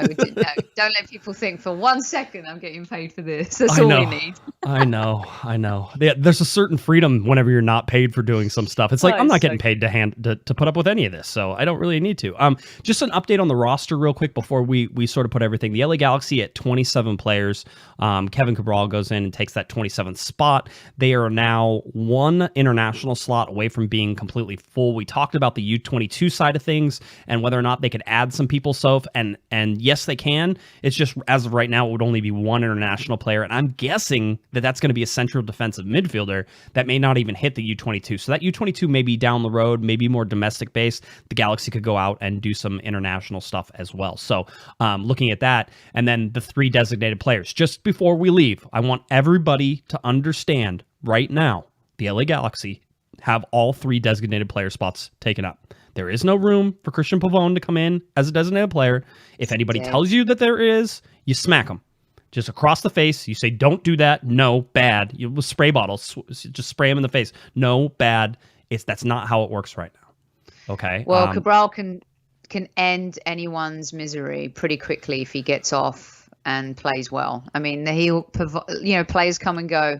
let people think for 1 second I'm getting paid for this. That's all we need. I know. There's a certain freedom whenever you're not paid for doing some stuff. It's like, I'm not getting paid to put up with any of this, so I don't really need to. Just an update on the roster real quick before we sort of put everything. The LA Galaxy at 27 players. Kevin Cabral goes in and takes that 27th spot. They are now one international slot away from being completely full. We talked about the U22 side of things and whether or not they could add some people, Soph, and yes, they can. It's just, as of right now, it would only be one international player, and I'm guessing that that's going to be a central defensive midfielder that may not even hit the U22. So that U22 may be down the road, maybe more domestic based. The Galaxy could go out and do some international stuff as well. So looking at that, and then the 3 designated players. Just before we leave, I want everybody to understand right now, the LA Galaxy have all 3 designated player spots taken up. There is no room for Cristian Pavon to come in as a designated player. If anybody tells you that there is, you smack them. Just across the face. You say, don't do that. No, bad. You with spray bottles. Just spray them in the face. No, bad. That's not how it works right now. Okay? Well, Cabral can end anyone's misery pretty quickly if he gets off and plays well. I mean, players come and go,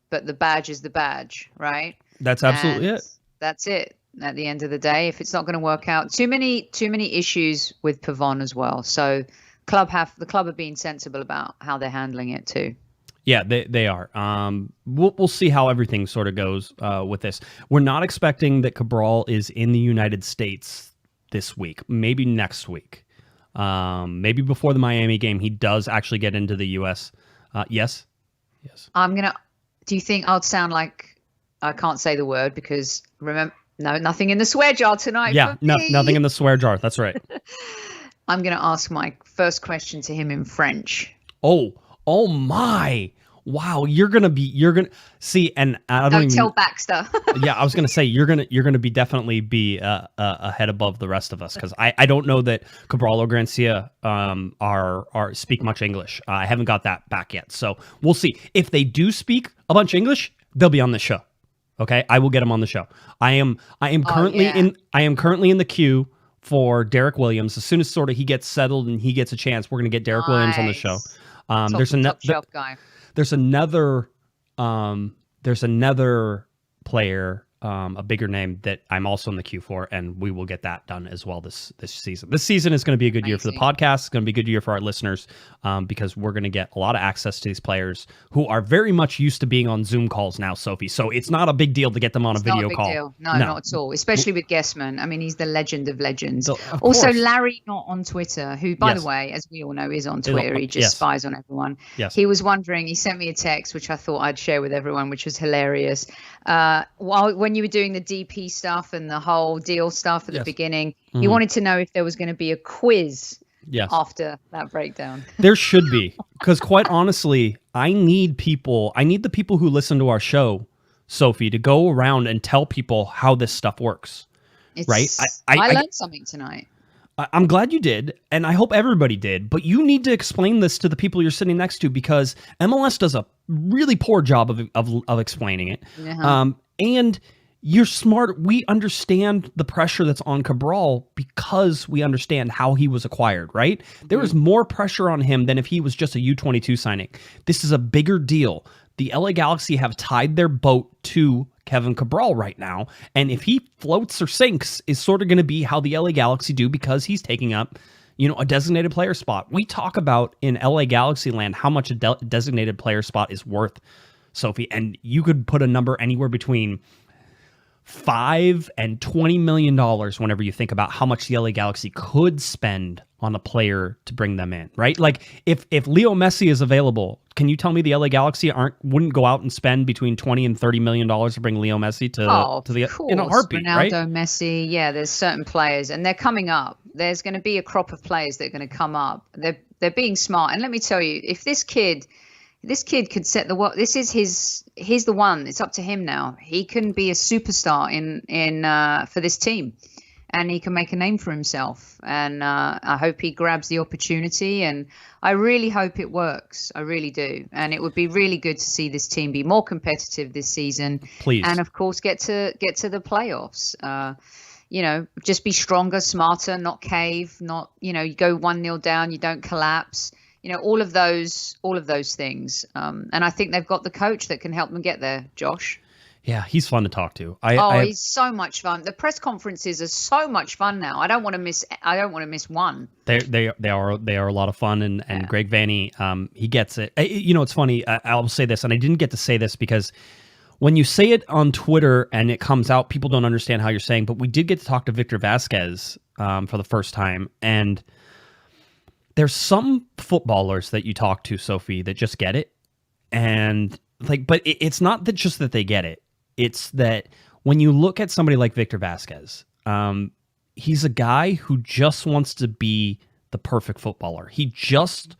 but the badge is the badge, right? That's absolutely it. That's it. At the end of the day, if it's not going to work out, too many issues with Pavon as well. So the club are being sensible about how they're handling it too. Yeah, they are. We'll see how everything sort of goes with this. We're not expecting that Cabral is in the United States this week. Maybe next week. Maybe before the Miami game, he does actually get into the U.S. Yes. Do you think I'll sound like I can't say the word because remember. No, nothing in the swear jar tonight. Yeah, nothing in the swear jar. That's right. I'm going to ask my first question to him in French. Oh my. Wow, you're going to see, and I don't tell Baxter. Yeah, I was going to say, you're going to be definitely be a head above the rest of us. Cause I don't know that Cabral or Grandsir, are speak much English. I haven't got that back yet. So we'll see if they do speak a bunch of English, they'll be on the show. Okay, I will get him on the show. I am currently in the queue for Derek Williams. As soon as sort of he gets settled and he gets a chance, we're going to get Derek Williams on the show. Top shelf guy. There's another player, a bigger name that I'm also in the queue for, and we will get that done as well this season. This season is going to be a good year for the podcast. It's going to be a good year for our listeners because we're going to get a lot of access to these players who are very much used to being on Zoom calls now, Sophie. So it's not a big deal to get them on a video call. Deal. No, not at all. Especially with Guesman. I mean, he's the legend of legends. Of also, course. Larry, not on Twitter, who, by the way, as we all know, is on Twitter. He just spies on everyone. Yes. He was wondering, he sent me a text, which I thought I'd share with everyone, which was hilarious. When you were doing the DP stuff and the whole deal stuff at the beginning, he wanted to know if there was going to be a quiz after that breakdown. There should be, because quite honestly, I need the people who listen to our show, Sophie, to go around and tell people how this stuff works. Right? I learned something tonight. I'm glad you did, and I hope everybody did, but you need to explain this to the people you're sitting next to, because MLS does a really poor job of explaining it. And you're smart. We understand the pressure that's on Cabral because we understand how he was acquired, right? There is more pressure on him than if he was just a U22 signing. This is a bigger deal. The LA Galaxy have tied their boat to Kevin Cabral right now, and if he floats or sinks is sort of going to be how the LA Galaxy do, because he's taking up, a designated player spot. We talk about in LA Galaxy land how much a designated player spot is worth, Sophie, and you could put a number anywhere between $5 and $20 million whenever you think about how much the LA Galaxy could spend on a player to bring them in, right? Like if Leo Messi is available, can you tell me the LA Galaxy wouldn't go out and spend between $20 and $30 million to bring Leo Messi in a heartbeat, Ronaldo, right? Messi, there's certain players, and they're coming up. There's going to be a crop of players that are going to come up. They're being smart, and let me tell you, if this kid could set the world. He's the one. It's up to him now. He can be a superstar in for this team, and he can make a name for himself. And I hope he grabs the opportunity, and I really hope it works. I really do. And it would be really good to see this team be more competitive this season. Please. And of course, get to the playoffs. Just be stronger, smarter, not cave, not, you go 1-0 down, you don't collapse. All of those things. And I think they've got the coach that can help them get there, Josh. Yeah, he's fun to talk to. He's so much fun. The press conferences are so much fun now. I don't want to miss one. They are a lot of fun, and Greg Vanney, he gets it. It's funny. I'll say this, and I didn't get to say this because when you say it on Twitter and it comes out, people don't understand how you're saying. But we did get to talk to Victor Vasquez for the first time, and there's some footballers that you talk to, Sophie, that just get it. And but it's not just that they get it. It's that when you look at somebody like Victor Vasquez, he's a guy who just wants to be the perfect footballer. He just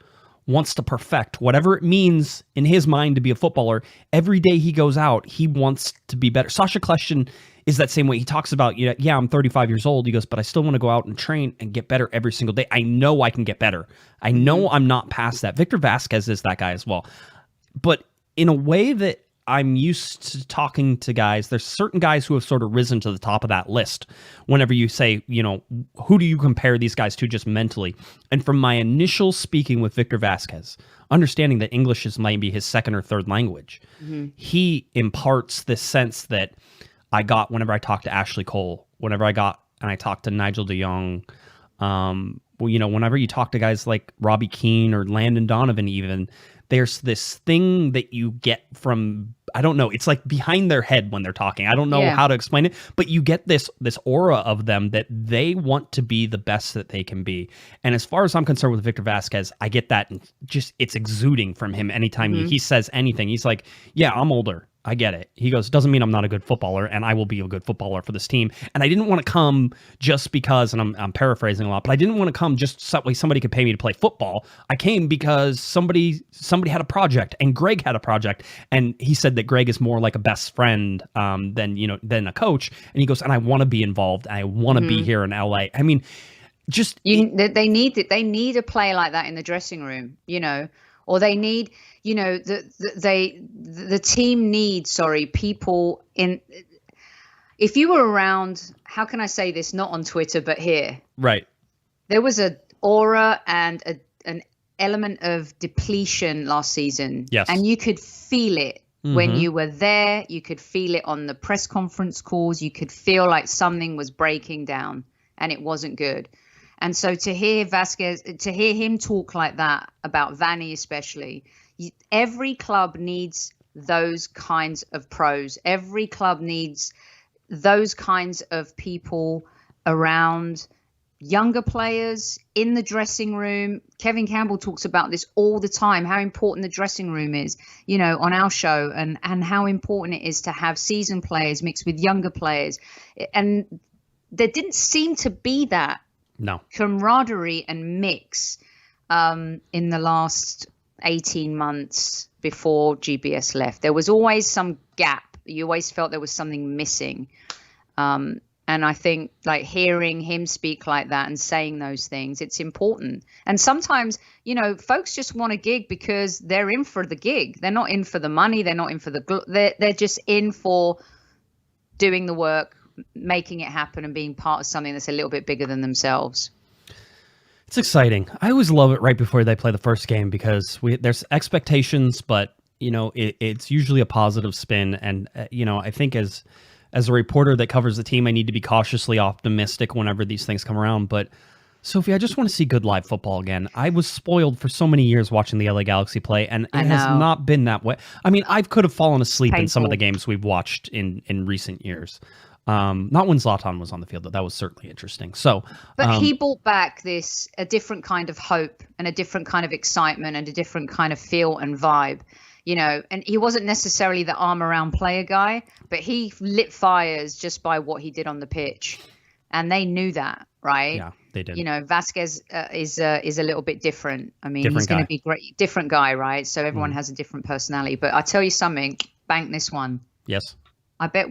wants to perfect whatever it means in his mind to be a footballer. Every day he goes out, he wants to be better. Sasha Kljestan is that same way. He talks about, I'm 35 years old. He goes, but I still want to go out and train and get better every single day. I know I can get better. I know I'm not past that. Victor Vasquez is that guy as well. But in a way that I'm used to talking to guys, there's certain guys who have sort of risen to the top of that list whenever you say, who do you compare these guys to just mentally? And from my initial speaking with Victor Vasquez, understanding that English is maybe his second or third language, he imparts this sense that I got whenever I talked to Ashley Cole, whenever I talked to Nigel de Jong, whenever you talk to guys like Robbie Keane or Landon Donovan even, there's this thing that you get from, I don't know, it's like behind their head when they're talking. I don't know how to explain it, but you get this aura of them that they want to be the best that they can be. And as far as I'm concerned with Victor Vasquez, I get that, and just it's exuding from him anytime he says anything. He's like, yeah, I'm older. I get it. He goes, doesn't mean I'm not a good footballer, and I will be a good footballer for this team. And I didn't want to come just because, and I'm paraphrasing a lot, but I didn't want to come just so somebody could pay me to play football. I came because somebody had a project, and Greg had a project, and he said that Greg is more like a best friend than a coach. And he goes, and I want to be involved. And I want to be here in LA. I mean, just they need a player like that in the dressing room. or they need, the team needs, people in. If you were around, how can I say this? Not on Twitter, but here. Right. There was a aura and an element of depletion last season. Yes. And you could feel it when you were there. You could feel it on the press conference calls. You could feel like something was breaking down and it wasn't good. And so to hear him talk like that about Vanney especially, every club needs those kinds of pros. Every club needs those kinds of people around younger players in the dressing room. Kevin Campbell talks about this all the time, how important the dressing room is, on our show, and how important it is to have seasoned players mixed with younger players. And there didn't seem to be that camaraderie and mix in the last 18 months before GBS left. There was always some gap. You always felt there was something missing. And I think hearing him speak like that and saying those things, it's important. And sometimes, folks just want a gig because they're in for the gig. They're not in for the money. They're not in for they're just in for doing the work, making it happen, and being part of something that's a little bit bigger than themselves. It's exciting. I always love it right before they play the first game because there's expectations, but it's usually a positive spin. And I think as a reporter that covers the team, I need to be cautiously optimistic whenever these things come around. But Sophie, I just want to see good live football again. I was spoiled for so many years watching the LA Galaxy play, and it has not been that way. I mean, I could have fallen asleep in some of the games we've watched in recent years. Not when Zlatan was on the field, but that was certainly interesting. So, but he brought back a different kind of hope and a different kind of excitement and a different kind of feel and vibe. And he wasn't necessarily the arm around player guy, but he lit fires just by what he did on the pitch. And they knew that, right? Yeah, they did. Vasquez is a little bit different. I mean, he's going to be great. Different guy, right? So everyone has a different personality. But I tell you something, bank this one. Yes. I bet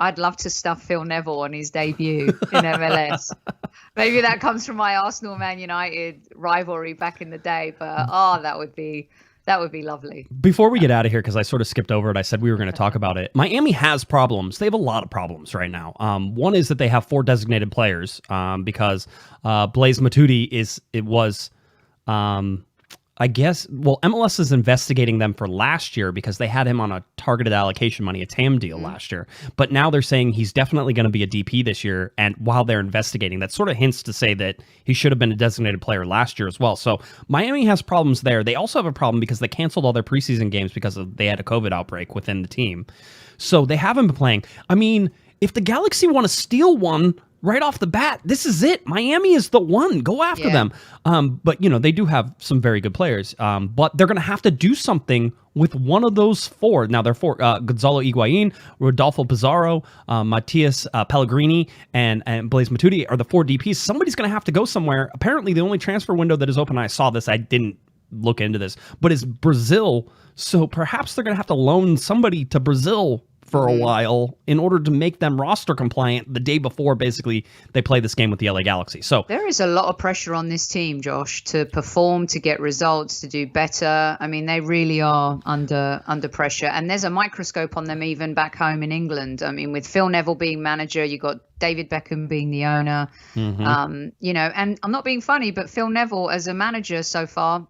I'd love to stuff Phil Neville on his debut in MLS. Maybe that comes from my Arsenal Man United rivalry back in the day, but that would be lovely. Before we get out of here, because I sort of skipped over it, I said we were going to talk about it. Miami has problems. They have a lot of problems right now. One is that they have 4 designated players because Blaise Matuidi was I guess, MLS is investigating them for last year because they had him on a targeted allocation money, a TAM deal last year. But now they're saying he's definitely going to be a DP this year. And while they're investigating, that sort of hints to say that he should have been a designated player last year as well. So Miami has problems there. They also have a problem because they canceled all their preseason games because they had a COVID outbreak within the team. So they haven't been playing. I mean, if the Galaxy want to steal one right off the bat, this is it. Miami is the one. Go after them. But, they do have some very good players. But they're going to have to do something with one of those 4. Now, they're 4. Gonzalo Higuain, Rodolfo Pizarro, Matias Pellegrini, and Blaise Matuidi are the 4 DPs. Somebody's going to have to go somewhere. Apparently, the only transfer window that is open, I saw this, I didn't look into this, but is Brazil. So perhaps they're going to have to loan somebody to Brazil for a while in order to make them roster compliant the day before basically they play this game with the LA Galaxy. So there is a lot of pressure on this team, Josh, to perform, to get results, to do better. I mean, they really are under pressure, and there's a microscope on them even back home in England. I mean, with Phil Neville being manager, you got David Beckham being the owner. And I'm not being funny, but Phil Neville as a manager so far,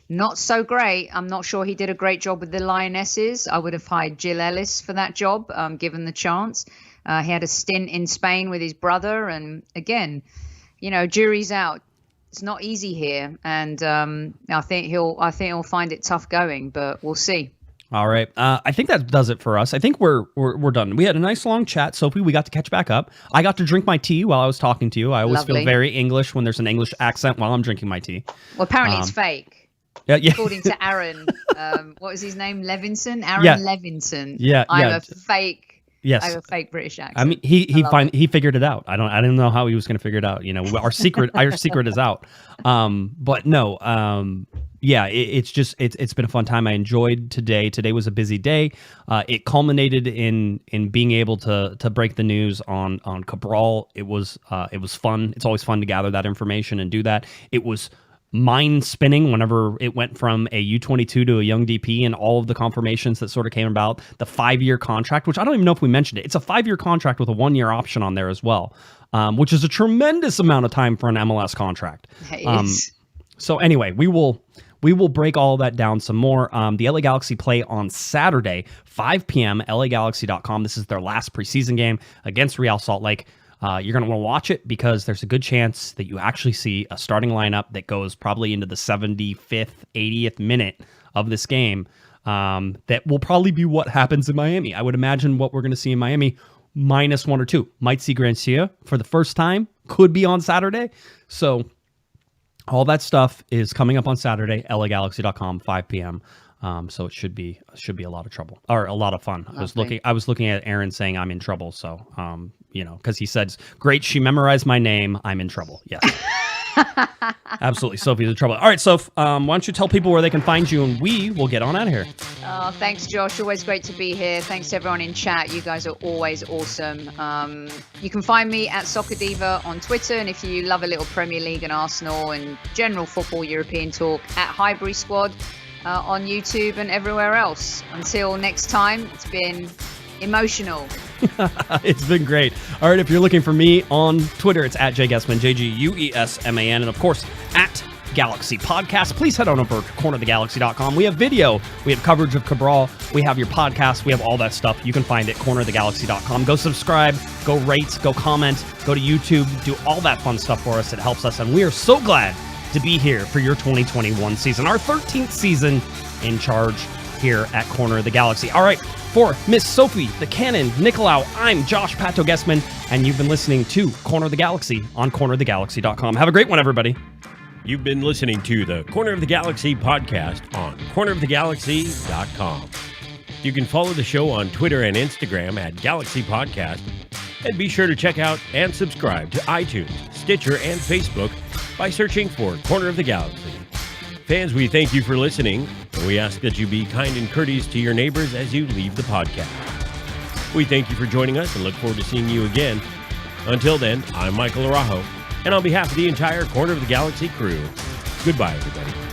not so great. I'm not sure he did a great job with the Lionesses. I would have hired Jill Ellis for that job, given the chance. He had a stint in Spain with his brother. And again, jury's out. It's not easy here. And I think he'll find it tough going, but we'll see. All right. I think that does it for us. I think we're done. We had a nice long chat, Sophie. We got to catch back up. I got to drink my tea while I was talking to you. I always feel very English when there's an English accent while I'm drinking my tea. Well, apparently it's fake. Yeah. According to Aaron, what was his name? Levinson? Aaron Levinson. Yeah. I'm a fake. Yes. I have a fake British accent. I mean, he figured it out. I didn't know how he was going to figure it out. Our secret is out. But no. It's been a fun time. I enjoyed today. Today was a busy day. It culminated in being able to break the news on Cabral. It was fun. It's always fun to gather that information and do that. It was mind spinning whenever it went from a U22 to a young DP, and all of the confirmations that sort of came about. The 5-year contract, which I don't even know if we mentioned it. It's a 5-year contract with a 1-year option on there as well, which is a tremendous amount of time for an MLS contract. So anyway, we will break all of that down some more. The LA Galaxy play on Saturday, 5 p.m., LAGalaxy.com. This is their last preseason game against Real Salt Lake. You're going to want to watch it because there's a good chance that you actually see a starting lineup that goes probably into the 75th, 80th minute of this game. That will probably be what happens in Miami. I would imagine what we're going to see in Miami, -1 or 2. Might see Grandsir for the first time. Could be on Saturday. So all that stuff is coming up on Saturday, LAGalaxy.com, 5 p.m. So it should be a lot of trouble, or a lot of fun. Lovely. I was looking at Aaron saying I'm in trouble. So, because he said, great, she memorized my name, I'm in trouble. Yes. Absolutely. Sophie's in trouble. All right, Soph, why don't you tell people where they can find you, and we will get on out of here. Oh, thanks, Josh. Always great to be here. Thanks to everyone in chat. You guys are always awesome. You can find me at Soccer Diva on Twitter, and if you love a little Premier League and Arsenal and general football European talk, at Highbury Squad on YouTube and everywhere else. Until next time, it's been emotional. It's been great. All right, if you're looking for me on Twitter, it's at Guesman, JGUESMAN, and of course, at Galaxy Podcast. Please head on over to cornerofthegalaxy.com. We have video, we have coverage of Cabral, we have your podcast, we have all that stuff. You can find it, cornerofthegalaxy.com. Go subscribe, go rate, go comment, go to YouTube, do all that fun stuff for us. It helps us, and we are so glad to be here for your 2021 season, our 13th season in charge here at Corner of the Galaxy. All right, for Miss Sophie, the Cannon, Nicolaou, I'm Josh Pato Guesman, and you've been listening to Corner of the Galaxy on cornerofthegalaxy.com. Have a great one, everybody. You've been listening to the Corner of the Galaxy podcast on cornerofthegalaxy.com. You can follow the show on Twitter and Instagram at Galaxy Podcast, and be sure to check out and subscribe to iTunes, Stitcher, and Facebook by searching for Corner of the Galaxy. Fans, we thank you for listening, and we ask that you be kind and courteous to your neighbors as you leave the podcast. We thank you for joining us and look forward to seeing you again. Until then, I'm Michael Araujo, and on behalf of the entire Corner of the Galaxy crew, goodbye, everybody.